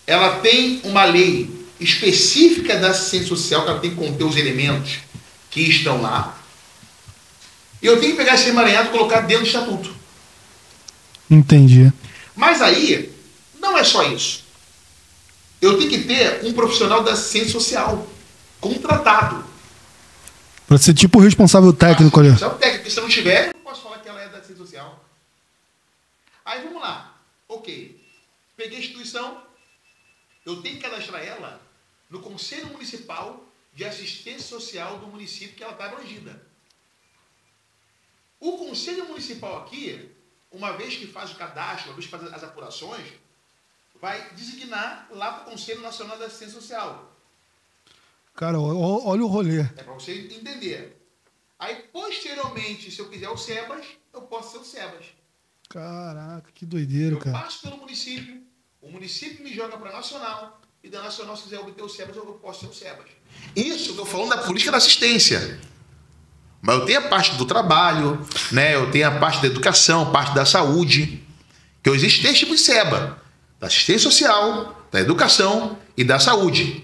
ela tem uma lei específica da assistência social, que ela tem que conter os elementos que estão lá, e eu tenho que pegar esse emaranhado e colocar dentro do estatuto. Entendi. Mas aí, não é só isso. Eu tenho que ter um profissional da assistência social contratado. Para ser tipo o responsável técnico ali. Se não tiver, eu não posso falar que ela é da assistência social. Aí vamos lá. Ok. Peguei a instituição, eu tenho que cadastrar ela no Conselho Municipal de Assistência Social do município que ela está abrangida. O Conselho Municipal aqui, uma vez que faz o cadastro, uma vez que faz as apurações, vai designar lá para o Conselho Nacional da Assistência Social. Cara, olha o rolê. É para você entender. Aí, posteriormente, se eu quiser o SEBAS, eu posso ser o SEBAS. Caraca, que doideira, cara. Eu passo pelo município, o município me joga para a Nacional, e da Nacional, se quiser obter o SEBAS, eu posso ser o SEBAS. Isso eu estou falando da política da assistência. Mas eu tenho a parte do trabalho, né? Eu tenho a parte da educação, a parte da saúde. Que existe três tipos de SEBA: da assistência social, da educação e da saúde.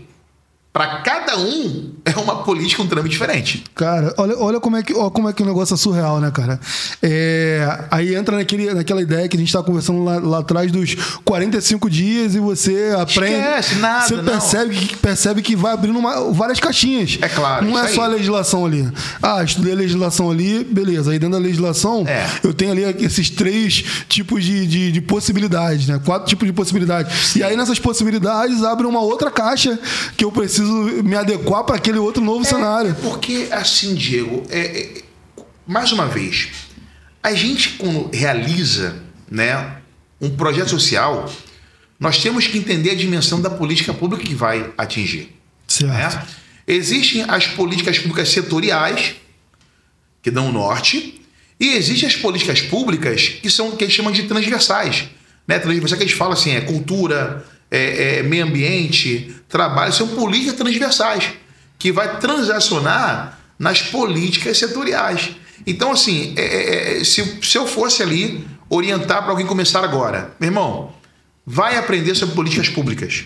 Para cada um é uma política, um trâmite diferente. Cara, olha como é que o negócio é surreal, né, cara? Aí entra naquela ideia que a gente estava conversando lá atrás dos 45 dias e você aprende. Esquece, nada, você percebe que vai abrindo várias caixinhas. É claro. Não é só a legislação ali. Estudei a legislação ali, beleza. Aí dentro da legislação, eu tenho ali esses 3 tipos de possibilidades, né? 4 tipos de possibilidades. Sim. E aí nessas possibilidades abre uma outra caixa que eu preciso me adequar para aquele outro novo cenário. Porque, assim, Diego, mais uma vez, a gente, quando realiza, né, um projeto social, nós temos que entender a dimensão da política pública que vai atingir. Certo. Né? Existem as políticas públicas setoriais, que dão o norte, e existem as políticas públicas que eles chamam de transversais. Né? Transversal que eles falam assim, cultura, meio ambiente, trabalho, são políticas transversais, que vai transacionar nas políticas setoriais. Então, assim, se eu fosse ali orientar para alguém começar agora, meu irmão, vai aprender sobre políticas públicas.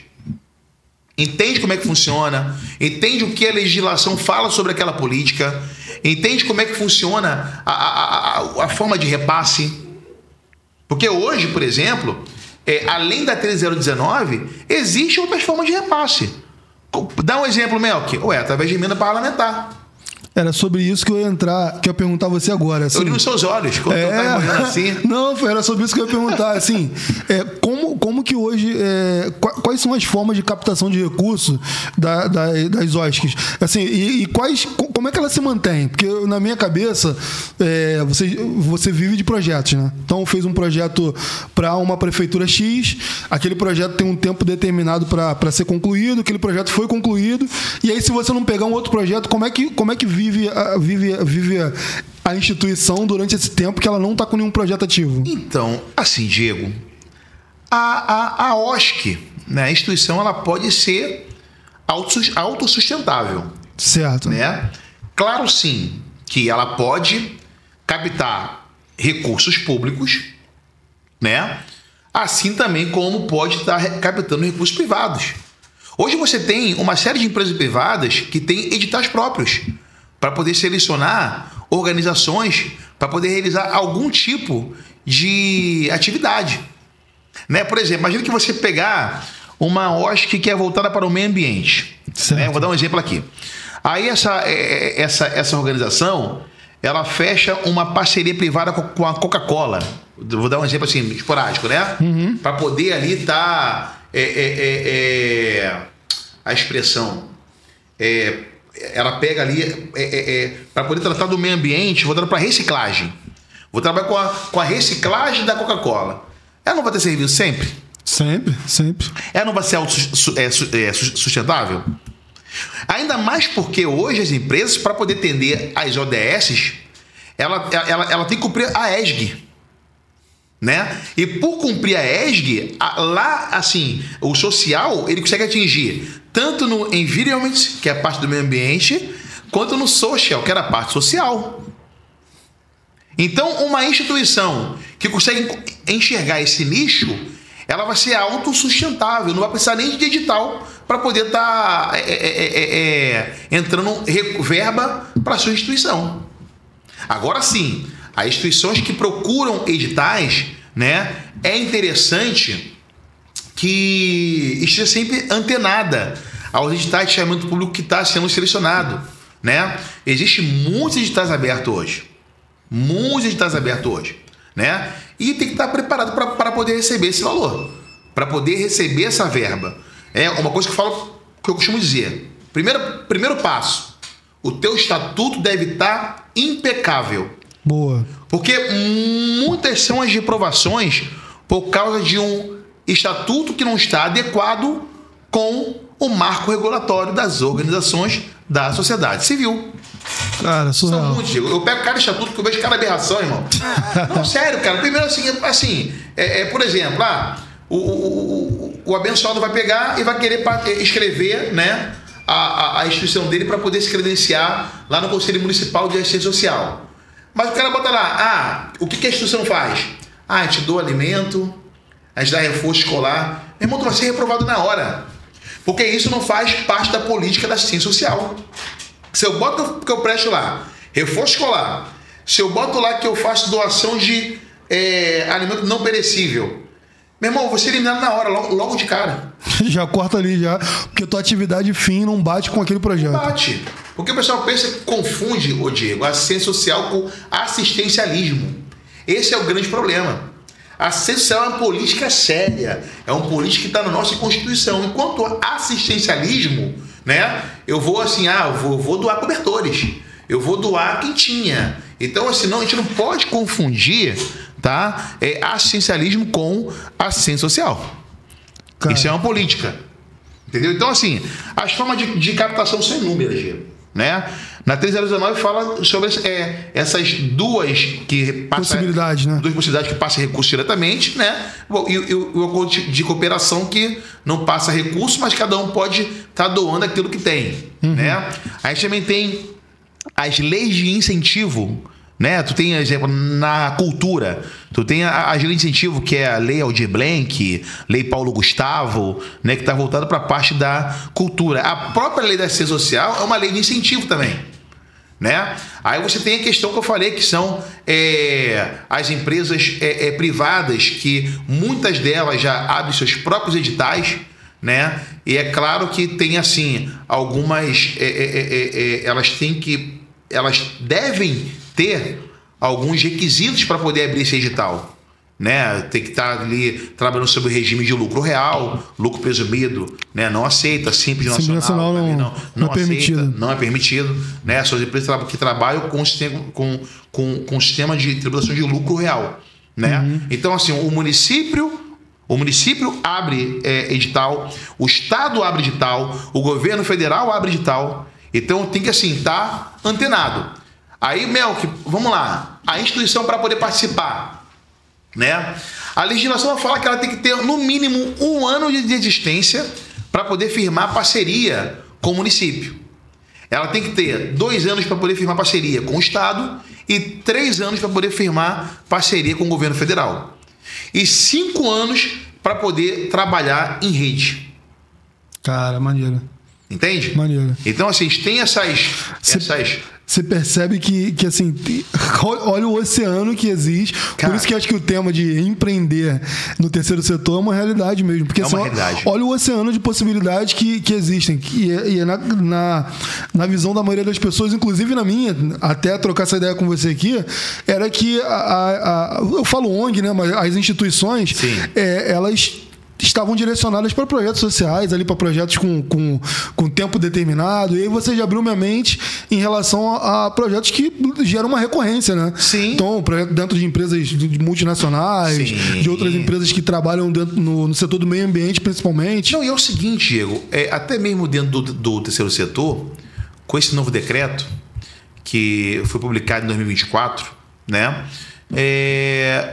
Entende como é que funciona, entende o que a legislação fala sobre aquela política, entende como é que funciona a forma de repasse. Porque hoje, por exemplo, além da 13019, existe outras formas de repasse. Dá um exemplo, Melk. Através de emenda parlamentar. Era sobre isso que eu ia entrar, que eu ia perguntar a você agora. Assim, eu li nos seus olhos, quando eu estava olhando assim. Não, era sobre isso que eu ia perguntar. Assim, como que hoje... quais são as formas de captação de recursos das OSCs? Assim, e como é que elas se mantêm? Porque na minha cabeça, você vive de projetos, né? Então, fez um projeto para uma prefeitura X, aquele projeto tem um tempo determinado para ser concluído, aquele projeto foi concluído, e aí se você não pegar um outro projeto, como é que vive a instituição durante esse tempo que ela não está com nenhum projeto ativo? Então, assim, Diego, a OSC, né, a instituição, ela pode ser autossustentável. Certo. Né? Claro, sim, que ela pode captar recursos públicos, né? Assim também como pode estar captando recursos privados. Hoje você tem uma série de empresas privadas que têm editais próprios para poder selecionar organizações para poder realizar algum tipo de atividade. Né? Por exemplo, imagina que você pegar uma OSC que é voltada para o meio ambiente. Né? Vou dar um exemplo aqui. Aí essa organização, ela fecha uma parceria privada com a Coca-Cola. Vou dar um exemplo assim, esporádico, né? Uhum. Para poder ali estar... a expressão... ela pega ali para poder tratar do meio ambiente, voltando para reciclagem. Vou trabalhar com a reciclagem da Coca-Cola. Ela não vai ter serviço sempre? Sempre. Ela não vai ser sustentável? Ainda mais porque hoje as empresas, para poder atender as ODS, ela tem que cumprir a ESG. Né? E por cumprir a ESG, lá, assim, o social, ele consegue atingir tanto no environment, que é a parte do meio ambiente, quanto no social, que era a parte social. Então, uma instituição que consegue enxergar esse nicho, ela vai ser autossustentável, não vai precisar nem de edital para poder estar entrando verba para a sua instituição. Agora sim, as instituições que procuram editais, né, é interessante que esteja sempre antenada aos editais de chamamento público que está sendo selecionado. Né? Existem muitos editais abertos hoje. Né? E tem que estar preparado para poder receber esse valor, para poder receber essa verba. É uma coisa que eu costumo dizer. Primeiro passo, o teu estatuto deve estar impecável. Boa. Porque muitas são as reprovações por causa de um estatuto que não está adequado com o marco regulatório das organizações da sociedade civil. Cara, surreal. São muitos. Eu pego cada estatuto que eu vejo cada aberração, irmão. Não, sério, cara. Primeiro, assim por exemplo, o abençoado vai pegar e vai querer escrever, né, a instituição dele para poder se credenciar lá no Conselho Municipal de Assistência Social. Mas o cara bota lá, o que a instituição faz? A gente dá alimento, a gente dá reforço escolar. Meu irmão, tu vai ser reprovado na hora. Porque isso não faz parte da política da assistência social. Se eu boto que eu presto lá, reforço escolar, se eu boto lá que eu faço doação de alimento não perecível, meu irmão, eu vou ser eliminado na hora, logo de cara. Já corta ali, já. Porque tua atividade fim não bate com aquele projeto. Não bate. Porque o pessoal confunde, Diego, a assistência social com assistencialismo. Esse é o grande problema. A assistência social é uma política séria, é uma política que está na nossa Constituição. Enquanto assistencialismo, né, eu vou assim, vou doar cobertores, eu vou doar quentinha. Então, assim, a gente não pode confundir tá? Assistencialismo com assistência social. Cara. Isso é uma política. Entendeu? Então, assim, as formas de captação são inúmeras, né? Na 3019 fala sobre essas duas possibilidades, né? Duas possibilidades que passam recurso diretamente, né? E o acordo de cooperação que não passa recurso, mas cada um pode estar doando aquilo que tem, né? A gente também tem as leis de incentivo, né? Tu tem, exemplo, na cultura, tu tem a lei de incentivo, que é a Lei Aldir Blanc, Lei Paulo Gustavo, né? Que está voltada para a parte da cultura. A própria Lei da Assistência Social é uma lei de incentivo também, né? Aí você tem a questão que eu falei, que são as empresas privadas, que muitas delas já abrem seus próprios editais, né? E é claro que tem, assim, algumas... elas devem ter alguns requisitos para poder abrir esse edital, né? Tem que estar ali trabalhando sobre o regime de lucro real, lucro presumido, né? Não aceita, Simples Nacional não aceita, permitido. Não é permitido, né? São as empresas que trabalham com o sistema de tributação de lucro real, né? Então, assim, o município abre edital, o Estado abre edital, o governo federal abre edital. Então tem que, assim, estar antenado. Aí, Melk, vamos lá. A instituição, para poder participar, né? A legislação fala que ela tem que ter no mínimo 1 ano de existência para poder firmar parceria com o município. Ela tem que ter 2 anos para poder firmar parceria com o Estado e 3 anos para poder firmar parceria com o governo federal. E 5 anos para poder trabalhar em rede. Cara, maneiro. Entende? Maneiro. Então, assim, tem essas... Você percebe que assim, olha o oceano que existe. Cara, por isso que eu acho que o tema de empreender no terceiro setor é uma realidade mesmo. Porque assim, realidade. Olha o oceano de possibilidades que existem. E na visão da maioria das pessoas, inclusive na minha, até trocar essa ideia com você aqui, era que eu falo ONG, né? Mas as instituições, elas estavam direcionadas para projetos sociais, ali para projetos com tempo determinado. E aí você já abriu minha mente em relação a projetos que geram uma recorrência, né? Sim. Então, dentro de empresas multinacionais, sim, de outras empresas que trabalham no setor do meio ambiente, principalmente. Não, e é o seguinte, Diego, até mesmo dentro do terceiro setor, com esse novo decreto, que foi publicado em 2024, né?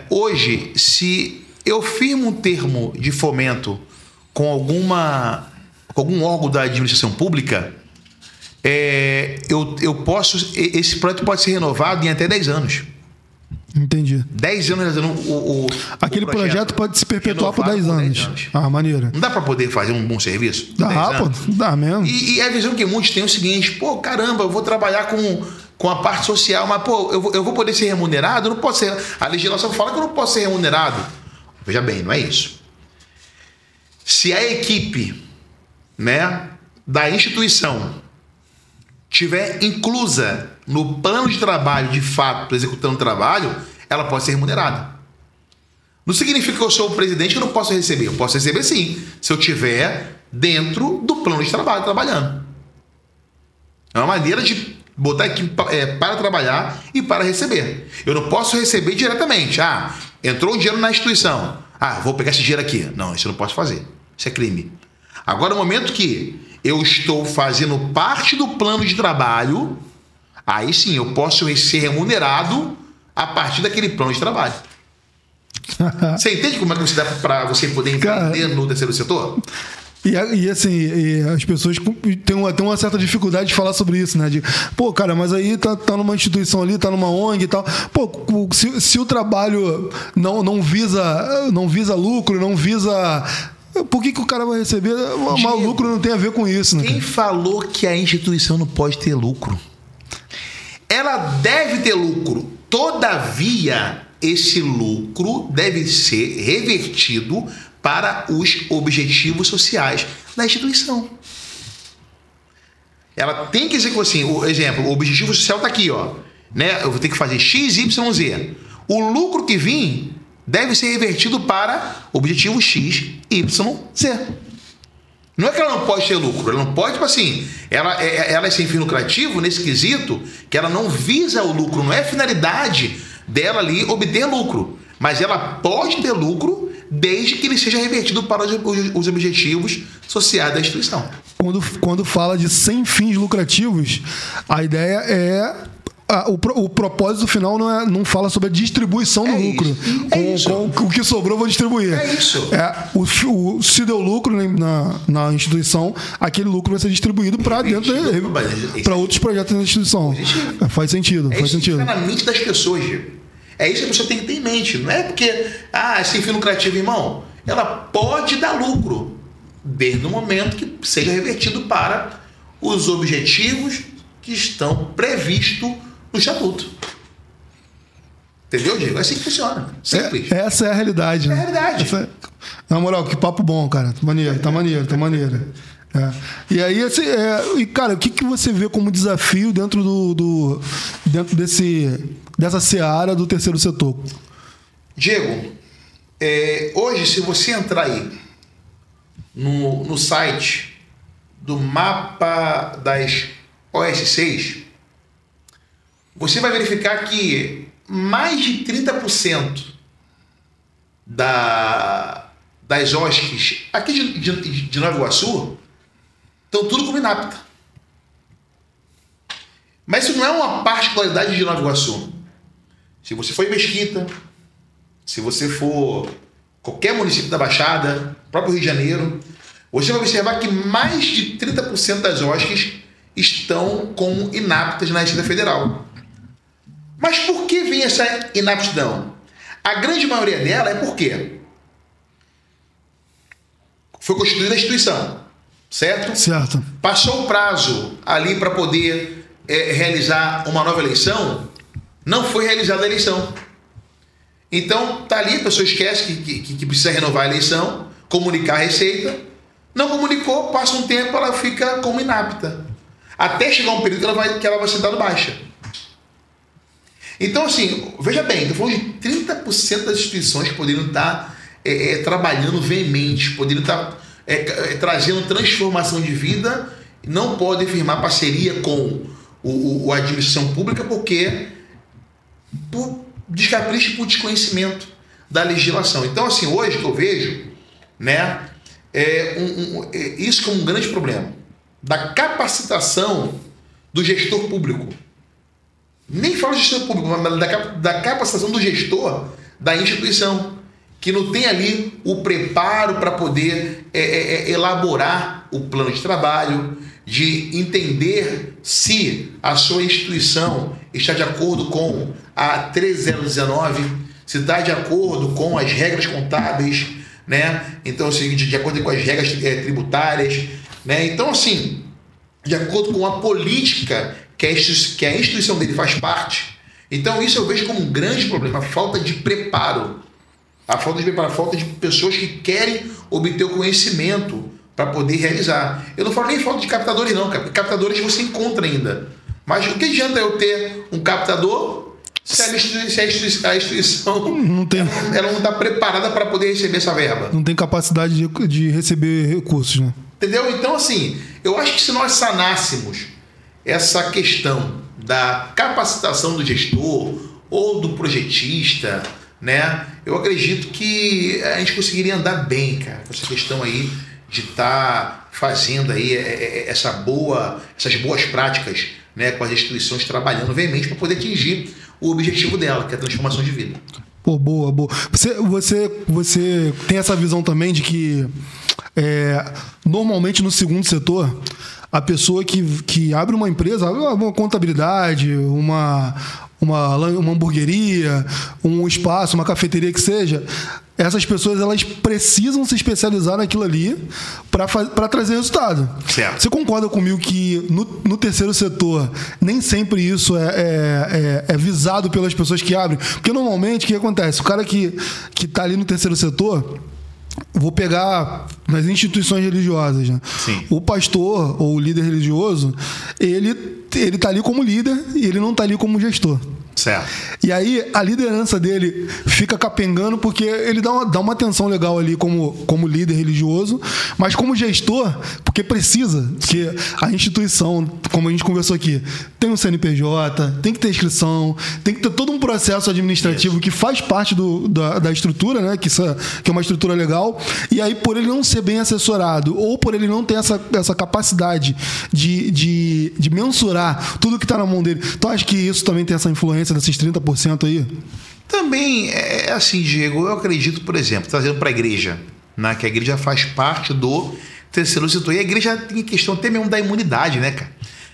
Hoje, se eu firmo um termo de fomento com algum órgão da administração pública, eu posso... Esse projeto pode ser renovado em até 10 anos. Entendi. 10 anos... Aquele projeto pode se perpetuar por 10 anos. Ah, maneiro. Não dá para poder fazer um bom serviço? Dá, pô. Dá mesmo. E a visão que muitos têm é o seguinte: pô, caramba, eu vou trabalhar com a parte social, mas, pô, eu vou poder ser remunerado? Eu não posso ser... A legislação fala que eu não posso ser remunerado. Veja bem, não é isso. Se a equipe, né, da instituição tiver inclusa no plano de trabalho, de fato, executando o trabalho, ela pode ser remunerada. Não significa que eu sou o presidente que eu não posso receber. Eu posso receber, sim, se eu estiver dentro do plano de trabalho, trabalhando. É uma maneira de botar aqui para trabalhar e para receber. Eu não posso receber diretamente. Entrou um dinheiro na instituição. Vou pegar esse dinheiro aqui. Não, isso eu não posso fazer. Isso é crime. Agora, no momento que eu estou fazendo parte do plano de trabalho, aí sim eu posso ser remunerado a partir daquele plano de trabalho. Você entende como é que você dá para você poder empreender no terceiro setor? E assim, as pessoas têm uma certa dificuldade de falar sobre isso, né? Pô, cara, mas aí tá numa instituição ali, tá numa ONG e tal. Pô, se o trabalho não visa lucro, não visa... Por que o cara vai receber? Mas o lucro não tem a ver com isso, né? Quem falou que a instituição não pode ter lucro? Ela deve ter lucro. Todavia, esse lucro deve ser revertido para os objetivos sociais da instituição. Ela tem que dizer assim, o exemplo, o objetivo social está aqui, ó, né? Eu vou ter que fazer X, Y, Z. O lucro que vir deve ser revertido para objetivo X, Y, Z. Não é que ela não pode ter lucro, ela não pode, tipo assim, ela é sem fim lucrativo nesse quesito, que ela não visa o lucro, não é finalidade dela ali obter lucro. Mas ela pode ter lucro desde que ele seja revertido para os objetivos sociais da instituição. Quando fala de sem fins lucrativos, a ideia é... O propósito final não fala sobre a distribuição do lucro. Com o que sobrou, eu vou distribuir. É isso. Se deu lucro na instituição, aquele lucro vai ser distribuído para dentro para outros projetos da instituição. Faz sentido. Faz sentido. Fica na mente das pessoas, Diego. É isso que a pessoa tem que ter em mente. Não é porque, sem fim lucrativo, irmão. Ela pode dar lucro, desde o momento que seja revertido para os objetivos que estão previstos no estatuto. Entendeu, Diego? É assim que funciona. Simples. Essa é a realidade. É a realidade. Na moral, que papo bom, cara. Tá maneiro. E aí, cara, o que você vê como desafio dentro dessa seara do terceiro setor? Diego, hoje, se você entrar aí no site do mapa das OS6, você vai verificar que mais de 30% das OSCs aqui de Nova Iguaçu estão tudo como inapta. Mas isso não é uma particularidade de Nova Iguaçu. Se você for em Mesquita, se você for qualquer município da Baixada, próprio Rio de Janeiro, você vai observar que mais de 30% das OSCs estão como inaptas na Receita Federal. Mas por que vem essa inaptidão? A grande maioria dela é porque foi constituída a instituição, certo? Certo. Passou o prazo ali para poder realizar uma nova eleição, não foi realizada a eleição. Então, tá ali, a pessoa esquece que precisa renovar a eleição, comunicar a Receita, não comunicou, passa um tempo, ela fica como inapta. Até chegar um período que ela vai ser dada baixa. Então, assim, veja bem, estou falando de 30% das instituições que poderiam estar trabalhando veemente, poderiam estar trazendo transformação de vida, não podem firmar parceria com a administração pública por descapricho e por desconhecimento da legislação. Então, assim, hoje que eu vejo, né, isso como um grande problema da capacitação do gestor público. Nem falo de gestor público, mas da capacitação do gestor da instituição, que não tem ali o preparo para poder elaborar o plano de trabalho, de entender se a sua instituição está de acordo com a 13019, se está de acordo com as regras contábeis, né? Então, assim, de acordo com as regras tributárias, né? Então, assim, de acordo com a política que a instituição dele faz parte. Então, isso eu vejo como um grande problema, a falta de preparo. A falta de pessoas que querem obter o conhecimento para poder realizar. Eu não falo nem falta de captadores, não, porque captadores você encontra ainda. Mas o que adianta eu ter um captador se a instituição não tem, ela não está preparada para poder receber essa verba? Não tem capacidade de receber recursos, né? Entendeu? Então, assim, eu acho que se nós sanássemos essa questão da capacitação do gestor ou do projetista, né, eu acredito que a gente conseguiria andar bem, cara, com essa questão aí de estar fazendo aí essas boas práticas, né, com as instituições trabalhando veemente para poder atingir o objetivo dela, que é a transformação de vida. Pô, boa. Você tem essa visão também de que normalmente no segundo setor a pessoa que abre uma empresa, uma contabilidade, uma hamburgueria, um espaço, uma cafeteria que seja, essas pessoas elas precisam se especializar naquilo ali para trazer resultado. Certo. Você concorda comigo que no terceiro setor nem sempre isso é visado pelas pessoas que abrem? Porque normalmente o que acontece? O cara que está ali no terceiro setor, vou pegar nas instituições religiosas, né? Sim. O pastor ou o líder religioso, ele tá ali como líder e ele não tá ali como gestor. Certo. E aí a liderança dele fica capengando porque ele dá uma atenção legal ali como líder religioso, mas como gestor, porque precisa, porque a instituição, como a gente conversou aqui, tem um CNPJ, tem que ter inscrição, tem que ter todo um processo administrativo que faz parte da estrutura, né? Que é uma estrutura legal. E aí, por ele não ser bem assessorado, ou por ele não ter essa capacidade de mensurar tudo que está na mão dele, tu acha que isso também tem essa influência desses 30% aí? Também é assim, Diego, eu acredito, por exemplo, trazendo para a igreja, né, que a igreja faz parte do terceiro setor. E a igreja tem questão até mesmo da imunidade, né, cara?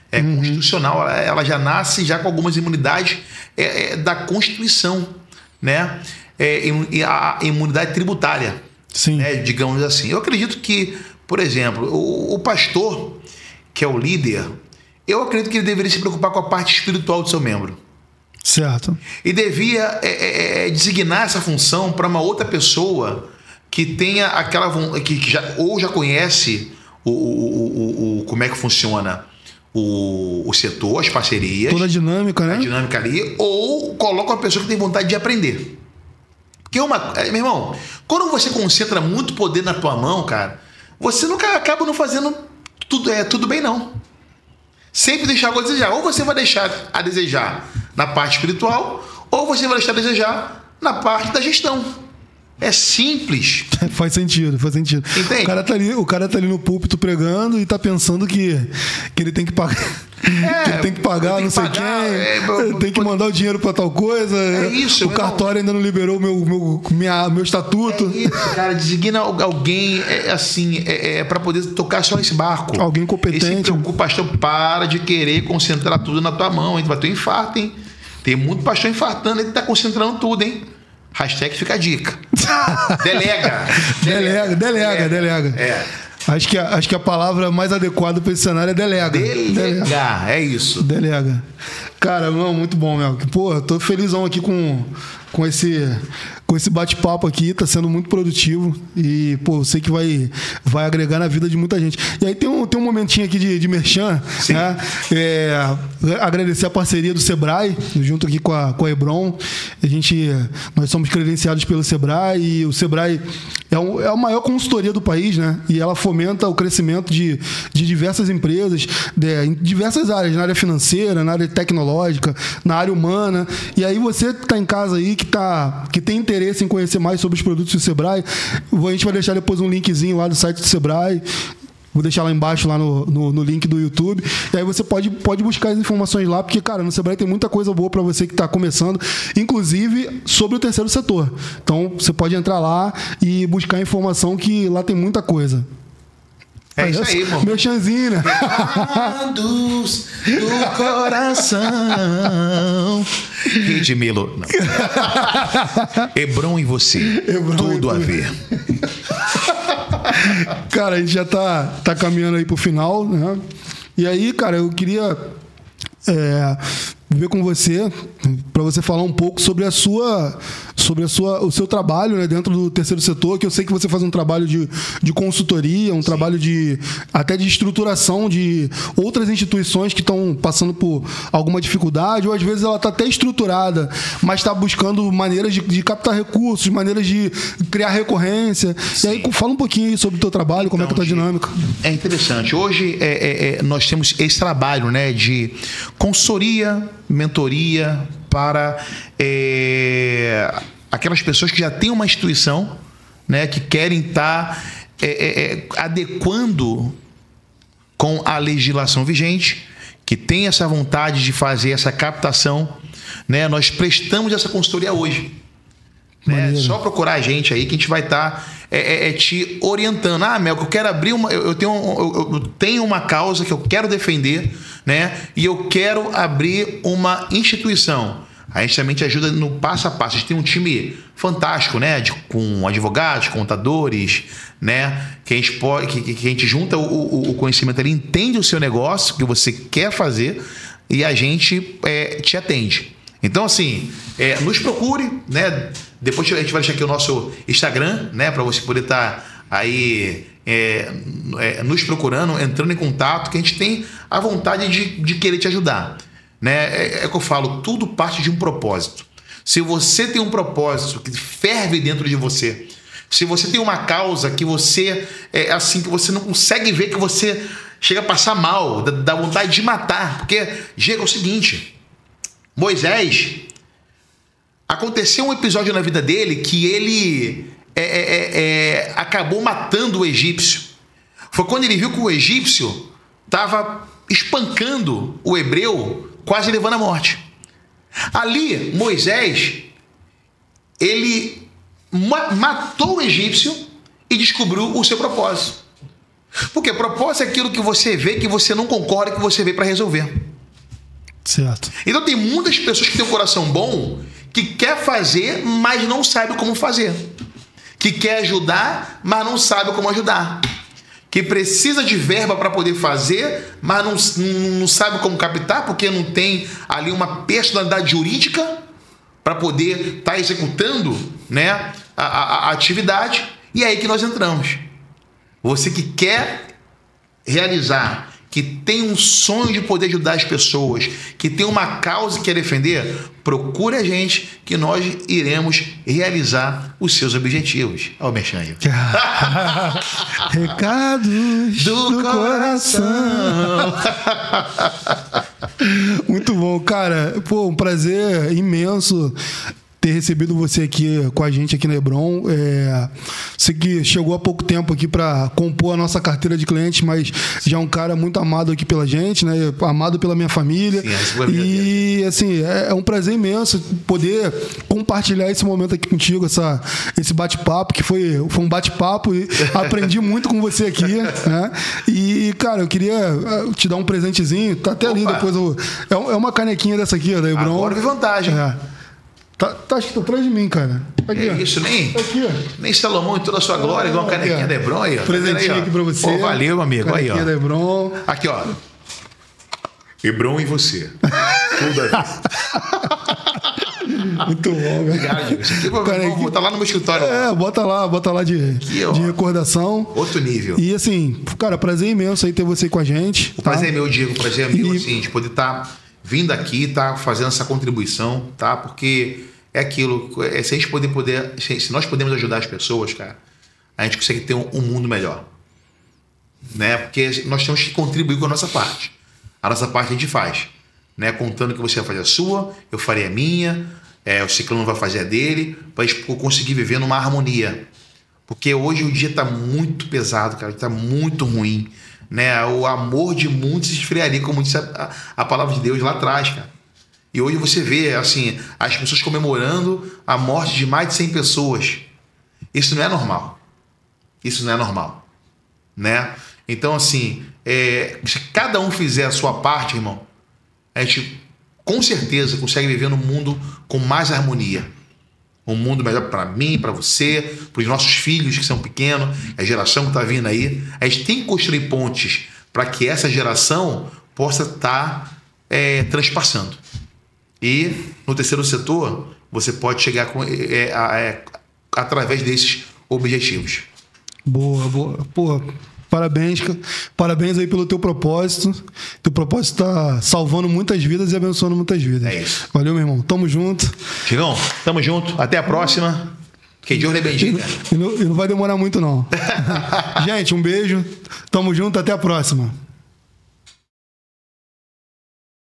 É constitucional, ela já nasce já com algumas imunidades da Constituição, né? E a imunidade tributária, Sim. né, digamos assim. Eu acredito que, por exemplo, o pastor, que é o líder, eu acredito que ele deveria se preocupar com a parte espiritual do seu membro. Certo. E devia designar essa função para uma outra pessoa que tenha aquela que já conhece como é que funciona o setor, as parcerias, toda a dinâmica, né? A dinâmica ali, ou coloca uma pessoa que tem vontade de aprender. Porque meu irmão, quando você concentra muito poder na tua mão, cara, você nunca acaba não fazendo tudo bem, não. Sempre deixar algo a desejar. Ou você vai deixar a desejar na parte espiritual, ou você vai deixar a desejar na parte da gestão. É simples. Faz sentido. Entende? O cara tá ali no púlpito pregando e tá pensando que ele tem que pagar. Que ele tem que pagar não sei quem. Tem que mandar o dinheiro pra tal coisa. É isso. O cartório ainda não liberou meu estatuto. É isso, cara. Designa alguém pra poder tocar só esse barco. Alguém competente. E se preocupa, pastor, para de querer concentrar tudo na tua mão. Vai ter um infarto, hein? Tem muito pastor infartando, ele tá concentrando tudo, hein? Hashtag fica a dica. Delega. É. Acho que a palavra mais adequada para esse cenário é delega. Delegar, é isso. Delega. Cara, não, muito bom, Mel. Pô, tô felizão aqui com esse bate-papo aqui, tá sendo muito produtivo e, pô, eu sei que vai agregar na vida de muita gente. E aí tem um momentinho aqui de merchan, sim, né? Agradecer a parceria do Sebrae, junto aqui com a Hebron. Nós somos credenciados pelo Sebrae e o Sebrae é a maior consultoria do país, né? E ela fomenta o crescimento de diversas empresas, em diversas áreas, na área financeira, na área tecnológica, na área humana. E aí você que está em casa aí, que tem interesse em conhecer mais sobre os produtos do Sebrae, a gente vai deixar depois um linkzinho lá do site do Sebrae. Vou deixar lá embaixo, lá no link do YouTube. E aí você pode buscar as informações lá, porque, cara, no Sebrae tem muita coisa boa para você que está começando, inclusive sobre o terceiro setor. Então, você pode entrar lá e buscar informação, que lá tem muita coisa. É isso aí, irmão. Meu chanzinho, né? Do coração. Redmilo. Hebron e você. Tudo a ver. Cara, a gente já tá caminhando aí pro final, né? E aí, cara, eu queria ver com você, para você falar um pouco sobre o seu trabalho, né, dentro do terceiro setor, que eu sei que você faz um trabalho de consultoria, um trabalho até de estruturação de outras instituições que estão passando por alguma dificuldade, ou às vezes ela está até estruturada, mas está buscando maneiras de captar recursos, maneiras de criar recorrência. Sim. E aí, fala um pouquinho aí sobre o teu trabalho, como é que é a tua dinâmica. É interessante. Hoje nós temos esse trabalho, né, de consultoria, mentoria para aquelas pessoas que já têm uma instituição, né, que querem estar adequando com a legislação vigente, que tem essa vontade de fazer essa captação, né? Nós prestamos essa consultoria hoje. Né? Só procurar a gente aí que a gente vai estar te orientando. Mel, que eu quero abrir eu tenho uma causa que eu quero defender, né? E eu quero abrir uma instituição. A gente também te ajuda no passo a passo. A gente tem um time fantástico, né? Com advogados, contadores, né? Que a gente junta o conhecimento ali, entende o seu negócio, o que você quer fazer, e a gente te atende. Então, assim, nos procure, né? Depois a gente vai deixar aqui o nosso Instagram, né? Para você poder estar aí nos procurando, entrando em contato, que a gente tem a vontade de querer te ajudar. né? É o que eu falo, tudo parte de um propósito. Se você tem um propósito que ferve dentro de você, se você tem uma causa que você que você não consegue ver, que você chega a passar mal, dá vontade de matar, porque chega o seguinte, Moisés, aconteceu um episódio na vida dele que ele acabou matando o egípcio. Foi quando ele viu que o egípcio estava espancando o hebreu, quase levando à morte. Ali, Moisés, ele matou o egípcio e descobriu o seu propósito. Porque propósito é aquilo que você vê, que você não concorda, que você vê para resolver. Certo. Então tem muitas pessoas que têm um coração bom, que quer fazer, mas não sabe como fazer. Que quer ajudar, mas não sabe como ajudar. Que precisa de verba para poder fazer, mas não sabe como captar, porque não tem ali uma personalidade jurídica para poder estar executando, né, a atividade. E é aí que nós entramos. Você que quer realizar, que tem um sonho de poder ajudar as pessoas, que tem uma causa que quer defender, procure a gente que nós iremos realizar os seus objetivos. Olha o mexão aí. Recados do coração. Muito bom, cara. Pô, um prazer imenso ter recebido você aqui com a gente aqui na Hebron. Você que chegou há pouco tempo aqui para compor a nossa carteira de clientes, mas já é um cara muito amado aqui pela gente, né? Amado pela minha família. Sim, e assim, é um prazer imenso poder compartilhar esse momento aqui contigo, esse bate-papo, que foi um bate-papo e aprendi muito com você aqui, né? E, cara, eu queria te dar um presentezinho, tá até ali depois. É uma canequinha dessa aqui, ó, da Hebron. Agora que vantagem. Acho que tá atrás de mim, cara. Aqui, isso, aqui, nem Salomão em toda a sua glória, igual uma canequinha da Hebron aí, ó. Presentinho aqui pra você. Pô, valeu, meu amigo. Aí, ó. Da Hebron. Aqui, ó. Hebron e você. Tudo a ver. Muito bom, velho. Obrigado, isso aqui vou botar lá no meu escritório. Bota lá de recordação. Outro nível. E assim, cara, prazer imenso aí ter você com a gente. O prazer é meu, Diego. O prazer é meu, assim, de poder estar vindo aqui, tá fazendo essa contribuição, tá? Porque é aquilo, se a gente se nós podemos ajudar as pessoas, cara, a gente consegue ter um mundo melhor, né? Porque nós temos que contribuir com a nossa parte. A nossa parte a gente faz, né? Contando que você vai fazer a sua, eu farei a minha, o Ciclano vai fazer a dele, para a gente conseguir viver numa harmonia. Porque hoje o dia está muito pesado, cara, está muito ruim, né? O amor de muitos se esfriaria, como disse a palavra de Deus lá atrás, cara. E hoje você vê, assim, as pessoas comemorando a morte de mais de 100 pessoas. Isso não é normal. Isso não é normal, né? Então, assim, se cada um fizer a sua parte, irmão, a gente com certeza consegue viver num mundo com mais harmonia. Um mundo melhor para mim, para você, para os nossos filhos que são pequenos, a geração que está vindo aí. A gente tem que construir pontes para que essa geração possa estar transpassando. E no terceiro setor, você pode chegar através desses objetivos. Boa. Pô, parabéns aí pelo teu propósito. Teu propósito está salvando muitas vidas e abençoando muitas vidas. É isso. Valeu, meu irmão. Tamo junto. Chegão, tamo junto. Até a próxima. Que Deus lhe bendiga. E não vai demorar muito, não. Gente, um beijo. Tamo junto. Até a próxima.